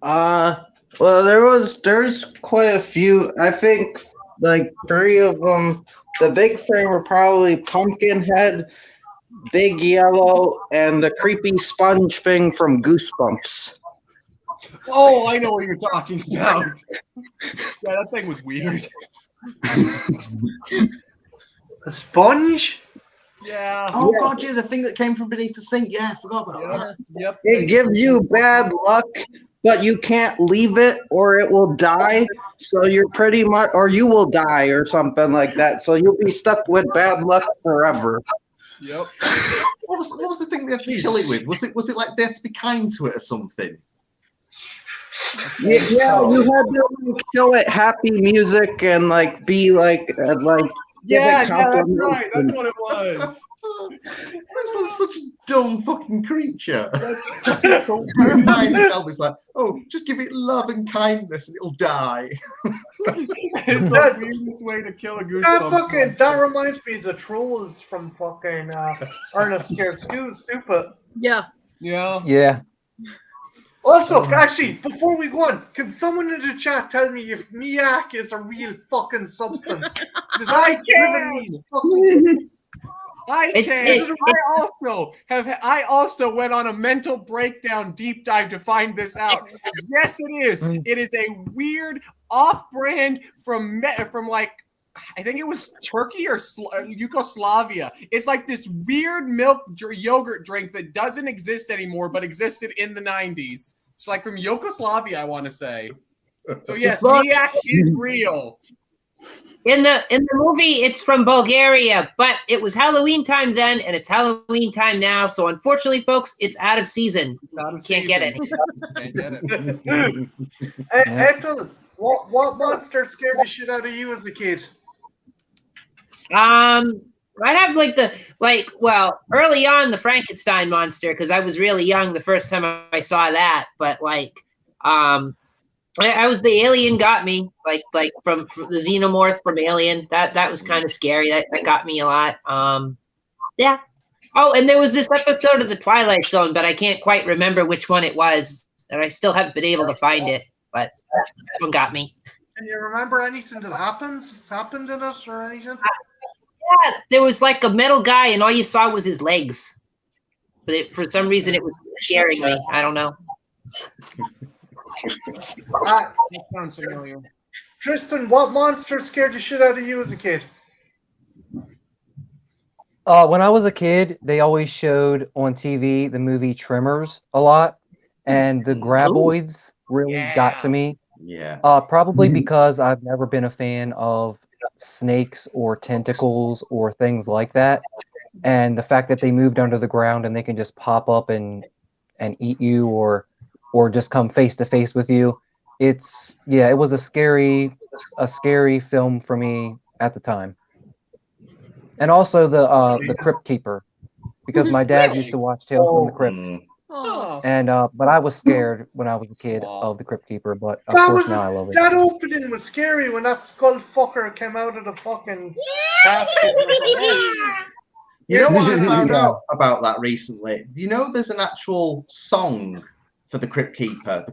Well, there's quite a few. I think like 3 of them. The big 3 were probably Pumpkinhead, Big Yellow, and the creepy sponge thing from Goosebumps. Oh, I know what you're talking about. Yeah, that thing was weird. A sponge? Yeah. Oh god, yeah, the thing that came from beneath the sink. Yeah, I forgot about that. Yep. It gives you bad luck, but you can't leave it or it will die. So you're pretty much, or you will die or something like that. So you'll be stuck with bad luck forever. Yep. What was the thing they had to kill it with? Was it like they had to be kind to it or something? Yeah, you had to like, show it happy music and like be like yeah, that's right. That's what it was. That's such a dumb fucking creature. That's so terrifying as hell. It's like, oh, just give it love and kindness and it'll die. It's the weirdest way to kill a goosebumps. That reminds me of the trolls from fucking Ernest Scared Stupid. Yeah. Yeah. Yeah. Also, actually, before we go on, can someone in the chat tell me if Miak is a real fucking substance? I can! I also went on a mental breakdown deep dive to find this out. Yes, it is. It is a weird off-brand from like, I think it was Turkey or Yugoslavia. It's like this weird milk yogurt drink that doesn't exist anymore, but existed in the 90s. It's like from Yugoslavia, I want to say. So yes, Miak is real. In the movie, it's from Bulgaria, but it was Halloween time then, and it's Halloween time now. So unfortunately, folks, it's out of season. Can't get it. Can't get it. Ethel, what monster scared the shit out of you as a kid? I'd have early on the Frankenstein monster, because I was really young the first time I saw that. But I was the alien got me, like from the xenomorph from Alien. That was kind of scary. That got me a lot. Yeah. Oh, and there was this episode of The Twilight Zone, but I can't quite remember which one it was, and I still haven't been able to find it. But that one got me. Can you remember anything that happened in it or anything? Yeah, there was like a metal guy, and all you saw was his legs. But for some reason, it was scaring me. I don't know. That sounds familiar. Tristan, what monster scared the shit out of you as a kid? When I was a kid, they always showed on TV the movie Tremors a lot, and the graboids really got to me. Yeah. Probably because I've never been a fan of snakes or tentacles or things like that, and the fact that they moved under the ground and they can just pop up and eat you or just come face to face with you. It was a scary film for me at the time. And also the Crypt Keeper, because my dad used to watch Tales from the Crypt. Oh. And but I was scared when I was a kid of the Crypt Keeper, but of course now I love it. That opening was scary when that skull fucker came out of the fucking casket. You know what I found out about that recently? Do you know there's an actual song for the Crypt Keeper, the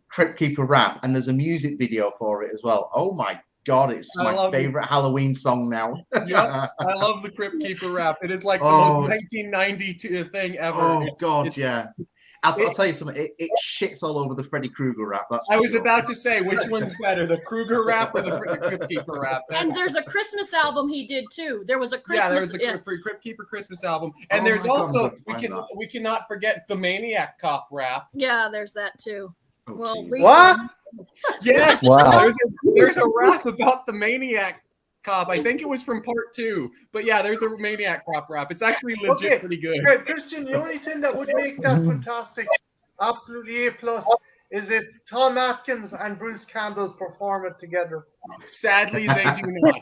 Crypt Keeper rap, and there's a music video for it as well. Oh my God, it's my favorite Halloween song now. Yep, I love the Crypt Keeper rap. It is like the most 1992 thing ever. Oh God, yeah. I'll tell you something. It shits all over the Freddy Krueger rap. I was about to say, which one's better, the Krueger rap or the Crypt Keeper rap? And there's a Christmas album he did too. There was a Christmas. Yeah, there was the Crypt Keeper Christmas album, and there's also we cannot forget the Maniac Cop rap. Yeah, there's that too. Oh, well, what? Yes. Wow. There's a rap about the Maniac Cop. I think it was from part 2, but yeah, there's a Maniac Cop rap. It's actually legit pretty good. Okay, Christian, the only thing that would make that fantastic, absolutely A+, is if Tom Atkins and Bruce Campbell perform it together. Sadly, they do not.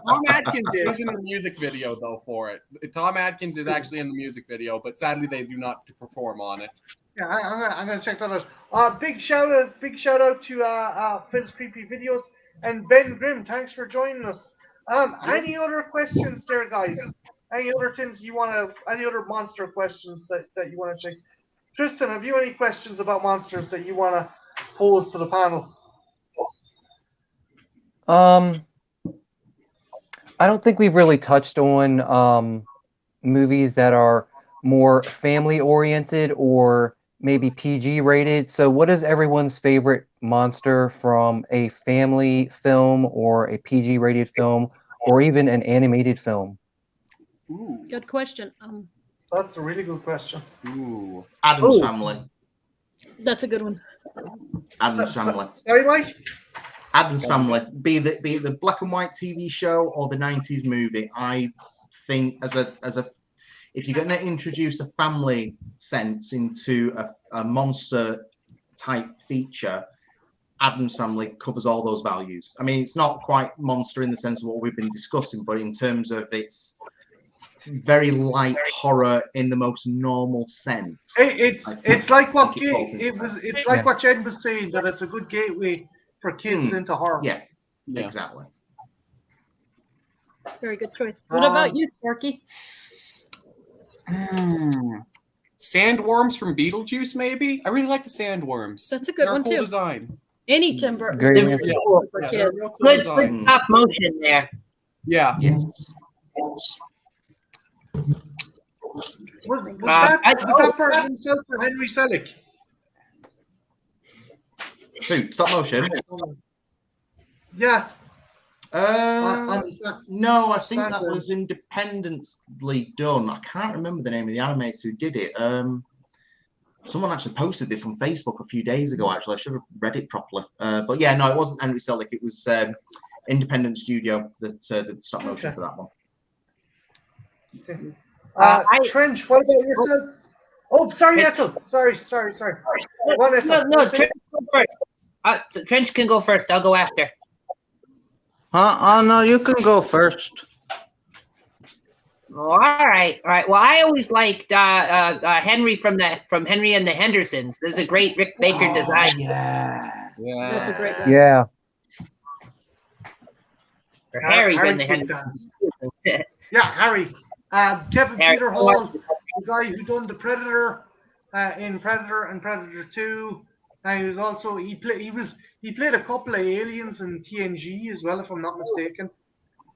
Tom Atkins is in the music video though for it. Tom Atkins is actually in the music video, but sadly they do not perform on it. Yeah, I'm gonna check that out. Big shout out to Phil's Creepy Videos and Ben Grimm. Thanks for joining us. Any other questions there, guys? Any other things any other monster questions that you want to check? Tristan, have you any questions about monsters that you want to pose to the panel? I don't think we've really touched on movies that are more family oriented or maybe PG rated. So what is everyone's favorite monster from a family film or a PG rated film or even an animated film? Ooh. Good question. That's a really good question. Ooh. Addams Family. That's a good one. Addams Family. Sorry, Mike? Addams Family. Be the black and white TV show or the 90s movie. I think if you're going to introduce a family sense into a monster type feature, Addams Family covers all those values. I mean, it's not quite monster in the sense of what we've been discussing, but in terms of its very light horror in the most normal sense. It's like what Jen was saying, that it's a good gateway for kids into horror. Yeah, exactly. Very good choice. What about you, Sparky? Sandworms from Beetlejuice, maybe? I really like the sandworms. That's a good one, cool too. Design. Any Tim Burton for kids. Good stop motion there. Yeah. Yes. Was I- that for himself or Henry Selick? Who? Stop motion? Yeah. Uh, no, I think that Sandberg. was independently done. I can't remember the name of the animators who did it. Someone actually posted this on Facebook a few days ago. Actually, I should have read it properly. But yeah, no, it wasn't Henry Selick. It was independent studio that did the stop motion for that one. Trench, what about yourself? Oh, sorry, Ethel. Sorry. Go on, Ethel. No, Trench can go first. Trench can go first. I'll go after. Huh? Oh no, you can go first. Oh, all right. Well, I always liked Henry from Henry and the Hendersons. There's a great Rick Baker design. Yeah. That's a great one. Yeah. Or Harry Harry and the kicked Hendersons. Yeah, Harry. Kevin Harry. Peter Hall, the guy who done the Predator in Predator and Predator 2. And he was also he played a couple of aliens in TNG as well, if I'm not mistaken.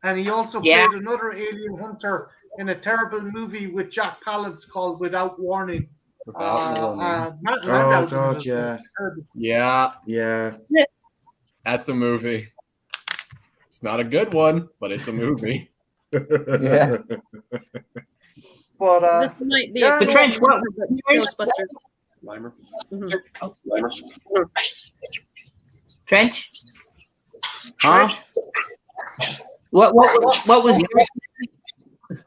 And he also played another alien hunter in a terrible movie with Jack Palance called Without Warning. Without Warning. Matt Oh Landau's in God, it. yeah. Yeah. Yeah. That's a movie. It's not a good one, but it's a movie. Yeah. But This might be yeah, a no, Trench, what- Ghostbusters. Slimer. Mhm. Trench, Huh? what was your?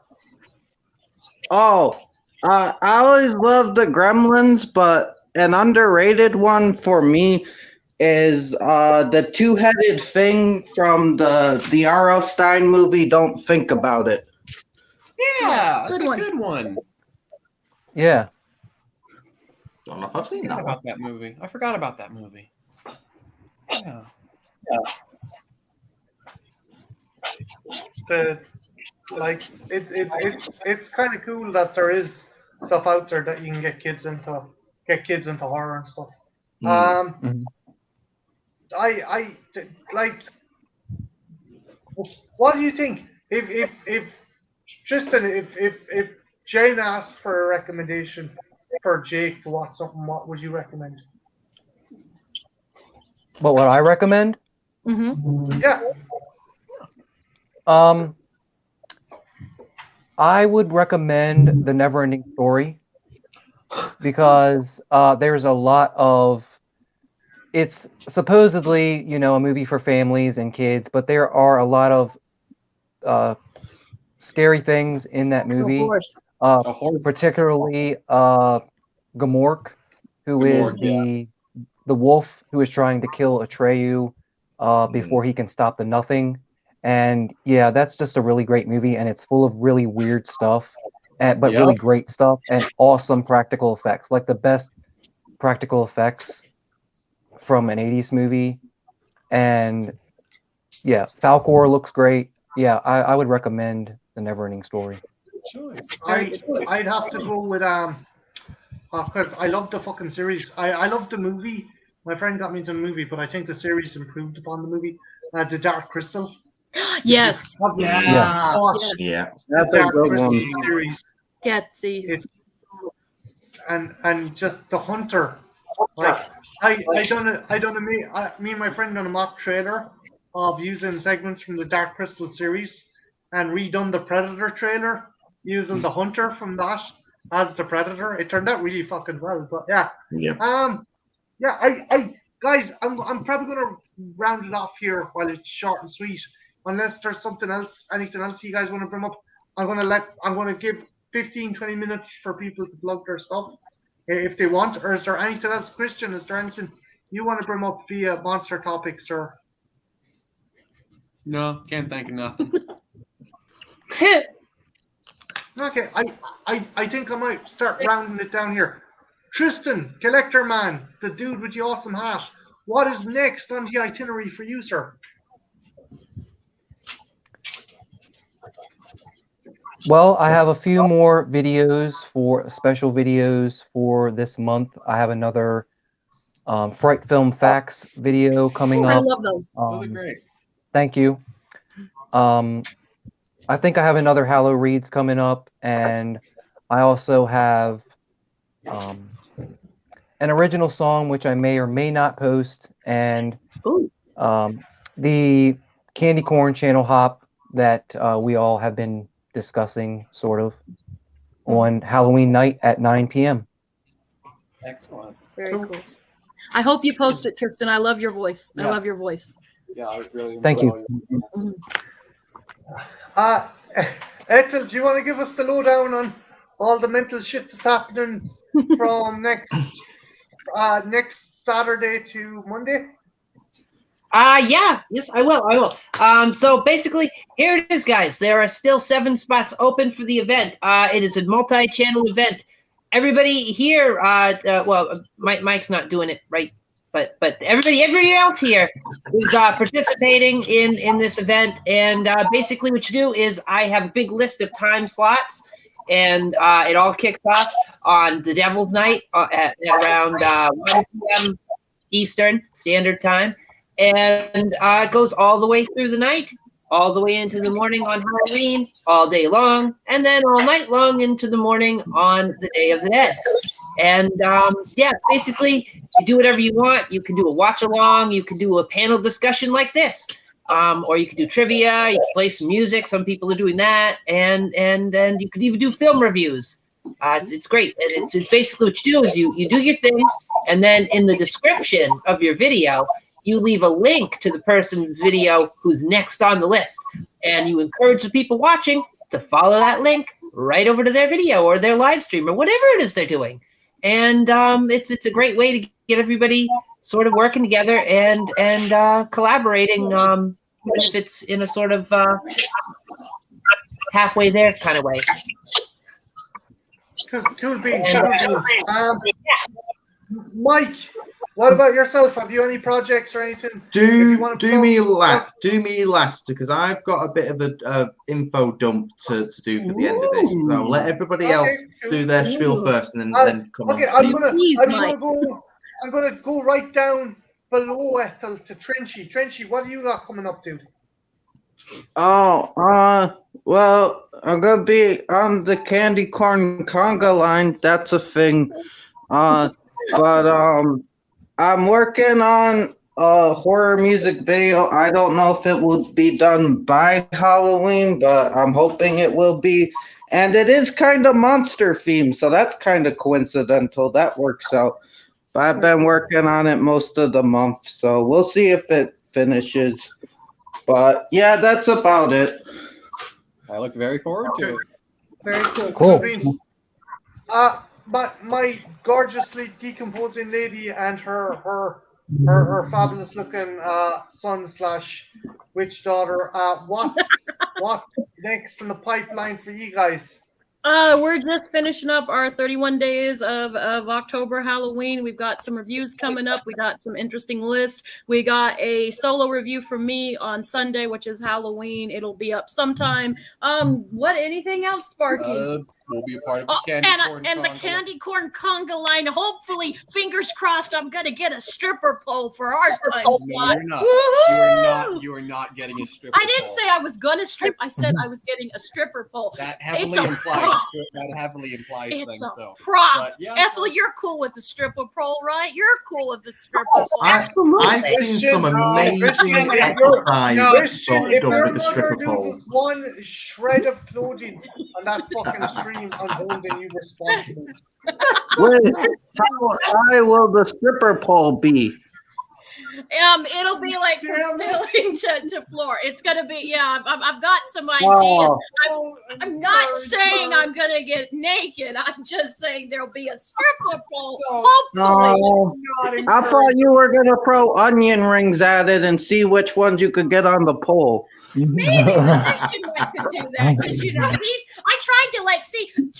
Oh, I always loved the Gremlins, but an underrated one for me is the two-headed thing from the R.L. Stein movie. Don't think about it. Yeah, Good that's a one. good one. Yeah. Don't know if I've seen I that forgot one. about that movie. I forgot about that movie. Yeah. It's kind of cool that there is stuff out there that you can get kids into horror and stuff. Mhm. I like. What do you think if Tristan if Jane asked for a recommendation for Jake to watch something, what would you recommend? What would I recommend? Mm-hmm. Yeah, I would recommend The Neverending Story because there's a lot of. It's supposedly, a movie for families and kids, but there are a lot of scary things in that movie. Of course. A horse. Particularly Gamork, who is Gamork, the wolf who is trying to kill Atreyu before he can stop the Nothing. And yeah, that's just a really great movie, and it's full of really weird stuff, but really great stuff and awesome practical effects, like the best practical effects from an 80s movie. And yeah, Falcor looks great. Yeah, I would recommend The Neverending Story. Choice. I'd have to go with because I love the fucking series. I love the movie. My friend got me into the movie, but I think the series improved upon the movie. The Dark Crystal. Yes. Yeah. Watch Yeah. the That's a Dark good Crystal one. series. Getsies. And just the hunter. Like I done me and my friend done a mock trailer of using segments from the Dark Crystal series and redone the Predator trailer using the hunter from that as the Predator. It turned out really fucking well. But yeah. Yeah. Yeah, I guys, I'm probably gonna round it off here while it's short and sweet. Unless there's anything else you guys want to bring up. I'm gonna give 15-20 minutes for people to plug their stuff if they want. Or is there anything else, Christian? Is there anything you want to bring up via Monster Topics or? No, can't think of nothing. Okay, I think I might start rounding it down here. Tristan, Collector Man, the dude with the awesome hat. What is next on the itinerary for you, sir? Well, I have a few more special videos for this month. I have another Fright Film Facts video coming I up. love those. Those are great. Thank you. I think I have another Hallow Reads coming up, and I also have an original song which I may or may not post, and Ooh. the Candy Corn Channel Hop that we all have been discussing, sort of, on Halloween night at 9 p.m. Excellent. Very cool. I hope you post it, Tristan. I love your voice. I love your voice. Yeah, I really Thank enjoy you. Ethel, do you want to give us the lowdown on all the mental shit that's happening from next Saturday to Monday? Yes, I will. So basically, here it is, guys. There are still 7 spots open for the event. It is a multi-channel event. Everybody here, well, Mike's not doing it right, but everybody else here is participating in this event. And basically, what you do is I have a big list of time slots, and it all kicks off on the Devil's Night at around 1 p.m. Eastern Standard Time. And it goes all the way through the night, all the way into the morning on Halloween, all day long, and then all night long into the morning on the Day of the Dead. And basically, you do whatever you want. You can do a watch along, you can do a panel discussion like this, or you can do trivia. You can play some music. Some people are doing that, and you could even do film reviews. It's great. And it's basically what you do is you do your thing, and then in the description of your video, you leave a link to the person's video who's next on the list, and you encourage the people watching to follow that link right over to their video or their live stream or whatever it is they're doing. And it's a great way to get everybody sort of working together and collaborating, even if it's in a sort of halfway there kind of way. Cool beans. Mike, what about yourself? Have you any projects or anything? Do me last, because I've got a bit of a info dump to do for the end of this. So let everybody else do their spiel first, and then come on. I'm gonna go right down below Ethel to Trenchy. Trenchy, what do you got coming up, dude? Well, I'm gonna be on the Candy Corn Conga line. That's a thing. But I'm working on a horror music video. I don't know if it will be done by Halloween, but I'm hoping it will be. And it is kind of monster themed, so that's kind of coincidental. That works out. But I've been working on it most of the month, so we'll see if it finishes. But yeah, that's about it. I look very forward to it. Very cool. Cool. But my gorgeously decomposing lady and her fabulous looking son/witch daughter. What's next in the pipeline for you guys? We're just finishing up our 31 days of October Halloween. We've got some reviews coming up. We got some interesting lists. We got a solo review from me on Sunday, which is Halloween. It'll be up sometime. Anything else, Sparky? We'll be a part of the the Candy Corn Conga line. Hopefully, fingers crossed, I'm gonna get a stripper pole for our time slot. No, you are not getting a stripper. I didn't say I was gonna strip. I said I was getting a stripper pole. That heavily implies it's things. A prop. Ethel, you're cool with the stripper pole, right? You're cool with the stripper pole. I've seen some amazing exercise done with the stripper pole. One shred of clothing on that fucking stream. I'm holding you responsible. Wait, how high will the stripper pole be? It'll be like from ceiling to floor. It's gonna be I've got some ideas. I'm not saying I'm gonna get naked. I'm just saying there'll be a stripper pole. Hopefully, I thought you were gonna throw onion rings at it and see which ones you could get on the pole. Maybe Magician could do that because I tried to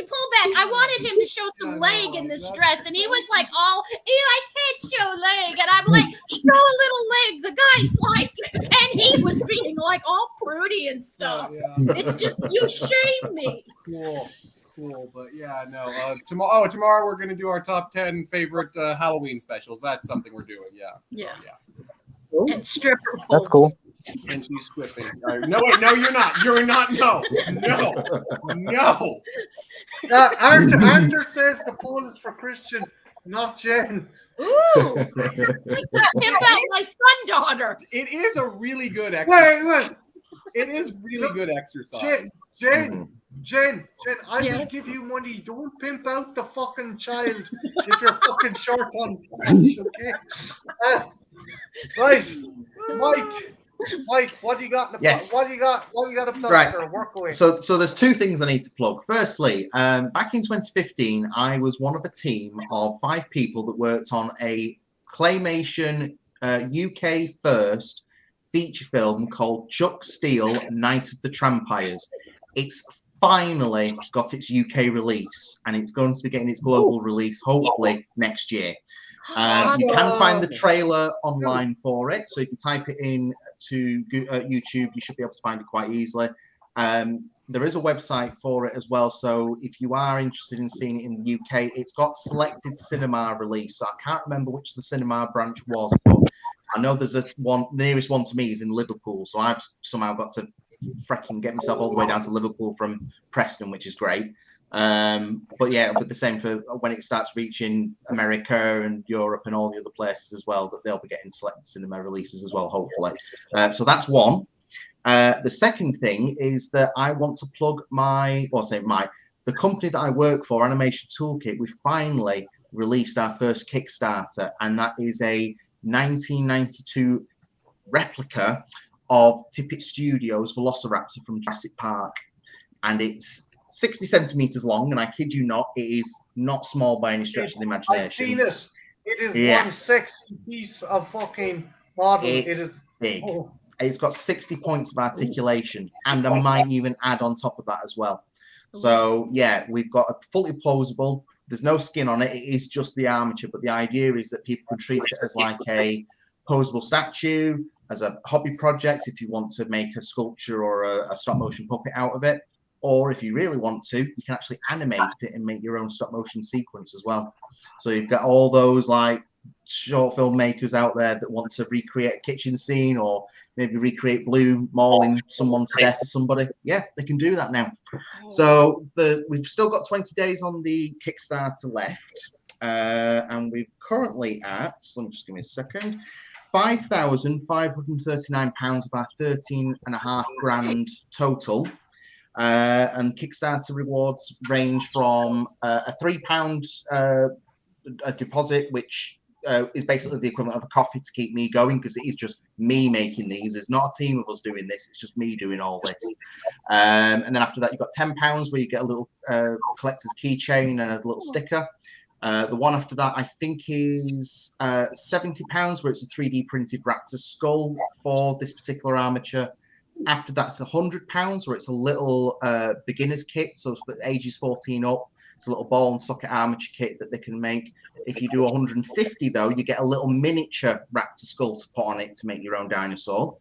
pull back. I wanted him to show some leg in this dress, and he was like, "Oh, I can't show leg," and I'm like, "Show a little leg." The guy's like, and he was being like all prudy and stuff. Yeah. It's just you shame me. Cool, but yeah, no. Tomorrow we're gonna do our top 10 favorite Halloween specials. That's something we're doing. Yeah. And stripper poles. That's cool. And she's squiffing. No, wait, no, you're not. You're not. No. Arthur says the poll is for Christian, not Jen. Ooh, like that pimp out my son daughter. It is a really good exercise. Wait. It is really good exercise. Jen, I will Yes? give you money. Don't pimp out the fucking child if you're fucking short on cash, okay? Right, Mike, what do you got? Yes. What do you got to plug, Right. sir? Work away. So there's two things I need to plug. Firstly, back in 2015, I was one of a team of 5 people that worked on a claymation UK first feature film called Chuck Steele, Night of the Trampires. It's finally got its UK release, and it's going to be getting its global release hopefully next year. You can find the trailer online for it, so if you type it in to YouTube, you should be able to find it quite easily. There is a website for it as well, so if you are interested in seeing it in the UK, it's got selected cinema release. So I can't remember which the cinema branch was, but I know there's the nearest one to me is in Liverpool, so I've somehow got to freaking get myself all the way down to Liverpool from Preston, which is great. But yeah, but the same for when it starts reaching America and Europe and all the other places as well, that they'll be getting selected cinema releases as well, hopefully. So that's one. The second thing is that I want to plug the company that I work for, Animation Toolkit. We finally released our first Kickstarter, and that is a 1992 replica of Tippett Studios' Velociraptor from Jurassic Park, and it's 60 centimeters long, and I kid you not, it is not small by any stretch of the imagination. I've seen it. It is one sexy piece of fucking model. It is big. Oh. It's got 60 points of articulation, and I might even add on top of that as well. So yeah, we've got a fully posable. There's no skin on it. It is just the armature, but the idea is that people can treat it as like a posable statue, as a hobby project if you want to make a sculpture or a stop motion puppet out of it. Or if you really want to, you can actually animate it and make your own stop motion sequence as well. So you've got all those like short film makers out there that want to recreate a kitchen scene or maybe recreate Blue mauling someone to death or somebody. Yeah, they can do that now. So we've still got 20 days on the Kickstarter left. And we're currently at, so just give me a second, £5,539 of our 13.5 grand total. And Kickstarter rewards range from a £3 a deposit, which is basically the equivalent of a coffee to keep me going, because it is just me making these. There's not a team of us doing this. It's just me doing all this. And then after that, you've got £10 where you get a little collector's keychain and a little sticker. The one after that, I think, is £70, where it's a 3D printed raptor skull for this particular armature. After that's £100, where it's a little beginner's kit, so for ages 14 up. It's a little ball and socket armature kit that they can make. If you do 150, though, you get a little miniature raptor skull to put on it to make your own dinosaur.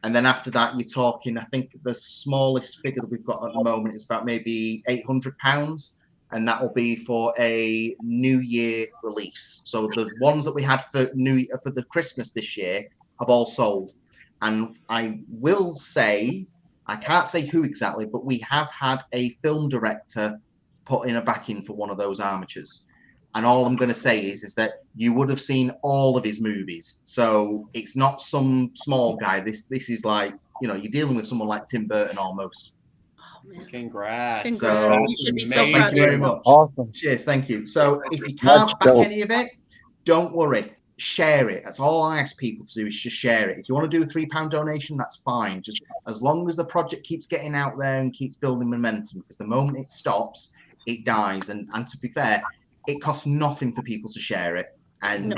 And then after that, you're talking, I think the smallest figure that we've got at the moment is about maybe £800. And that will be for a New Year release. So the ones that we had for the Christmas this year have all sold. And I will say, I can't say who exactly, but we have had a film director put in a backing for one of those armatures. And all I'm going to say is that you would have seen all of his movies. So it's not some small guy. This is like, you're dealing with someone like Tim Burton almost. Congrats. So, you should be so thank proud you of very yourself. much. Awesome. Cheers, thank you. So if you can't back any of it, don't worry. Share it. That's all I ask people to do, is just share it. If you want to do a £3 donation, that's fine. Just as long as the project keeps getting out there and keeps building momentum, because the moment it stops, it dies. And to be fair, it costs nothing for people to share it. And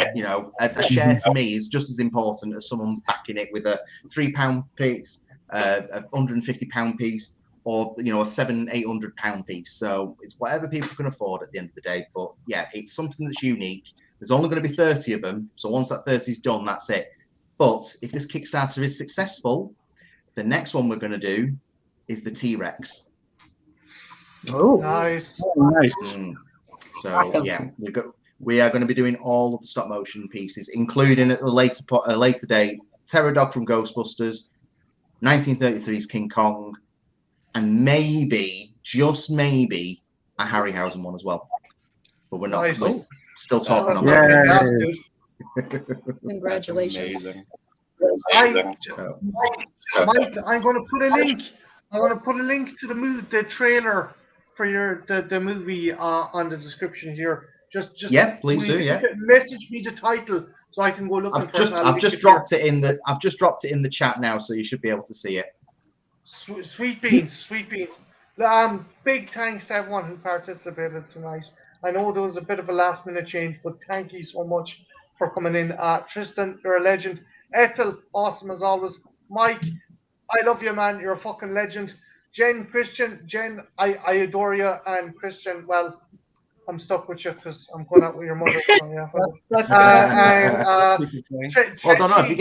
a share to me is just as important as someone backing it with a £3 piece, a £150 piece, or a £700-800 piece. So it's whatever people can afford at the end of the day. But yeah, it's something that's unique. There's only going to be 30 of them. So once that 30 is done, that's it. But if this Kickstarter is successful, the next one we're going to do is the T-Rex. Oh, Nice. Nice. So Awesome. yeah, we are going to be doing all of the stop motion pieces, including at a later date, Terror Dog from Ghostbusters, 1933's King Kong, and maybe, just maybe, a Harryhausen one as well. But we're not. Nice. We're still talking on Yeah. that. Congratulations. Amazing. Mike, I'm going to put a link. I'm going to put a link to the trailer for the movie on the description here. Just Yeah, please do. Yeah. Message me the title so I can go looking for it. I've just dropped it in the chat now, so you should be able to see it. Sweet beans. Big thanks to everyone who participated tonight. I know there was a bit of a last minute change, but thank you so much for coming in. Tristan, you're a legend. Ethel, awesome as always. Mike, I love you, man. You're a fucking legend. Christian, I adore you. And Christian, well, I'm stuck with you because I'm going out with your mother. So yeah. That's Well, I don't know if he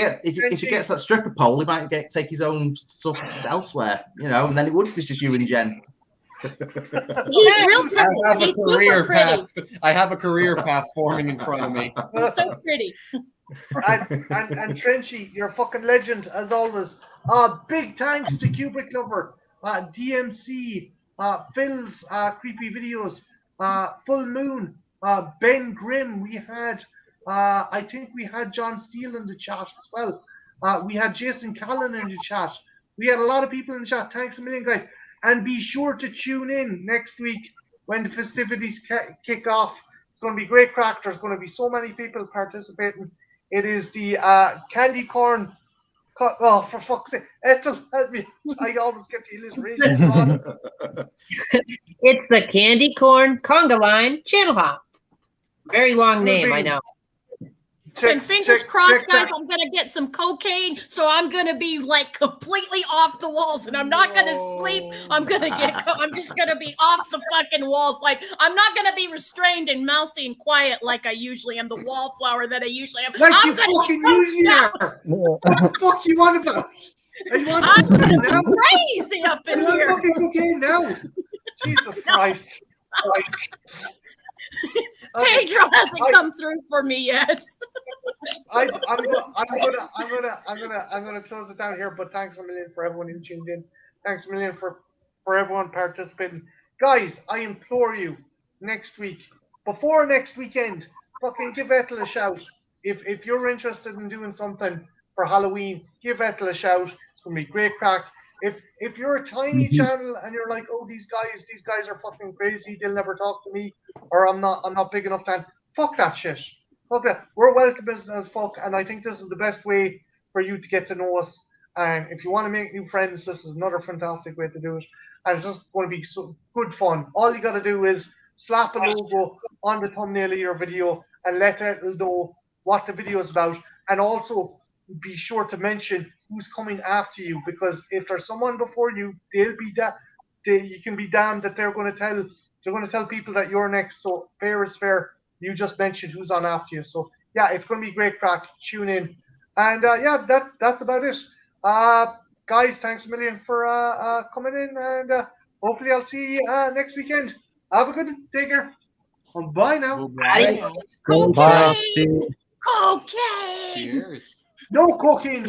gets that stripper pole, he might take his own stuff elsewhere, and then it would be just you and Jen. He's real pretty. He's super pretty. I have a career path forming in front of me. He's so pretty. and Trenchy, you're a fucking legend as always. Big thanks to Kubrick Lover, DMC, Phil's creepy videos, Full Moon, Ben Grimm. We had, I think we had John Steele in the chat as well. We had Jason Callan in the chat. We had a lot of people in the chat. Thanks a million, guys. And be sure to tune in next week when the festivities kick off. It's going to be great crack. There's going to be so many people participating. It is the candy corn. Oh, for fuck's sake. Ethel, help me. I always get the illustration wrong. It's the Candy Corn Conga Line Channel Hop. Very long name, I know. And fingers crossed, guys, I'm going to get some cocaine, so I'm going to be like completely off the walls, and I'm not going to sleep. I'm just going to be off the fucking walls. Like, I'm not going to be restrained and mousy and quiet like I usually am, the wallflower that I usually am. Like I'm you fucking usually are. What the fuck you want about? I'm going to be crazy up in here. I'm fucking cocaine now. Jesus Christ. Pedro hasn't come through for me yet. I'm gonna close it down here, but thanks a million for everyone who tuned in. Thanks a million for everyone participating. Guys, I implore you, next week, before next weekend, fucking give Ethel a shout. If you're interested in doing something for Halloween, give Ethel a shout. It's gonna be great crack. If you're a tiny channel and you're like, oh, these guys are fucking crazy, they'll never talk to me, or I'm not big enough, then fuck that shit. Fuck that. We're welcome as fuck, and I think this is the best way for you to get to know us. And if you want to make new friends, this is another fantastic way to do it. And it's just going to be so good fun. All you got to do is slap a logo on the thumbnail of your video and let Ethel know what the video is about, and also be sure to mention who's coming after you, because if there's someone before you, you can be damned that they're going to tell people that you're next. So fair is fair. You just mentioned who's on after you. So yeah, it's going to be great crack. Tune in, and yeah, that's about it. Guys, thanks a million for coming in, and hopefully I'll see you next weekend. Have a good day. Take care. Bye now. Bye. Cocaine. Bye. Cocaine. Cheers. No cocaine.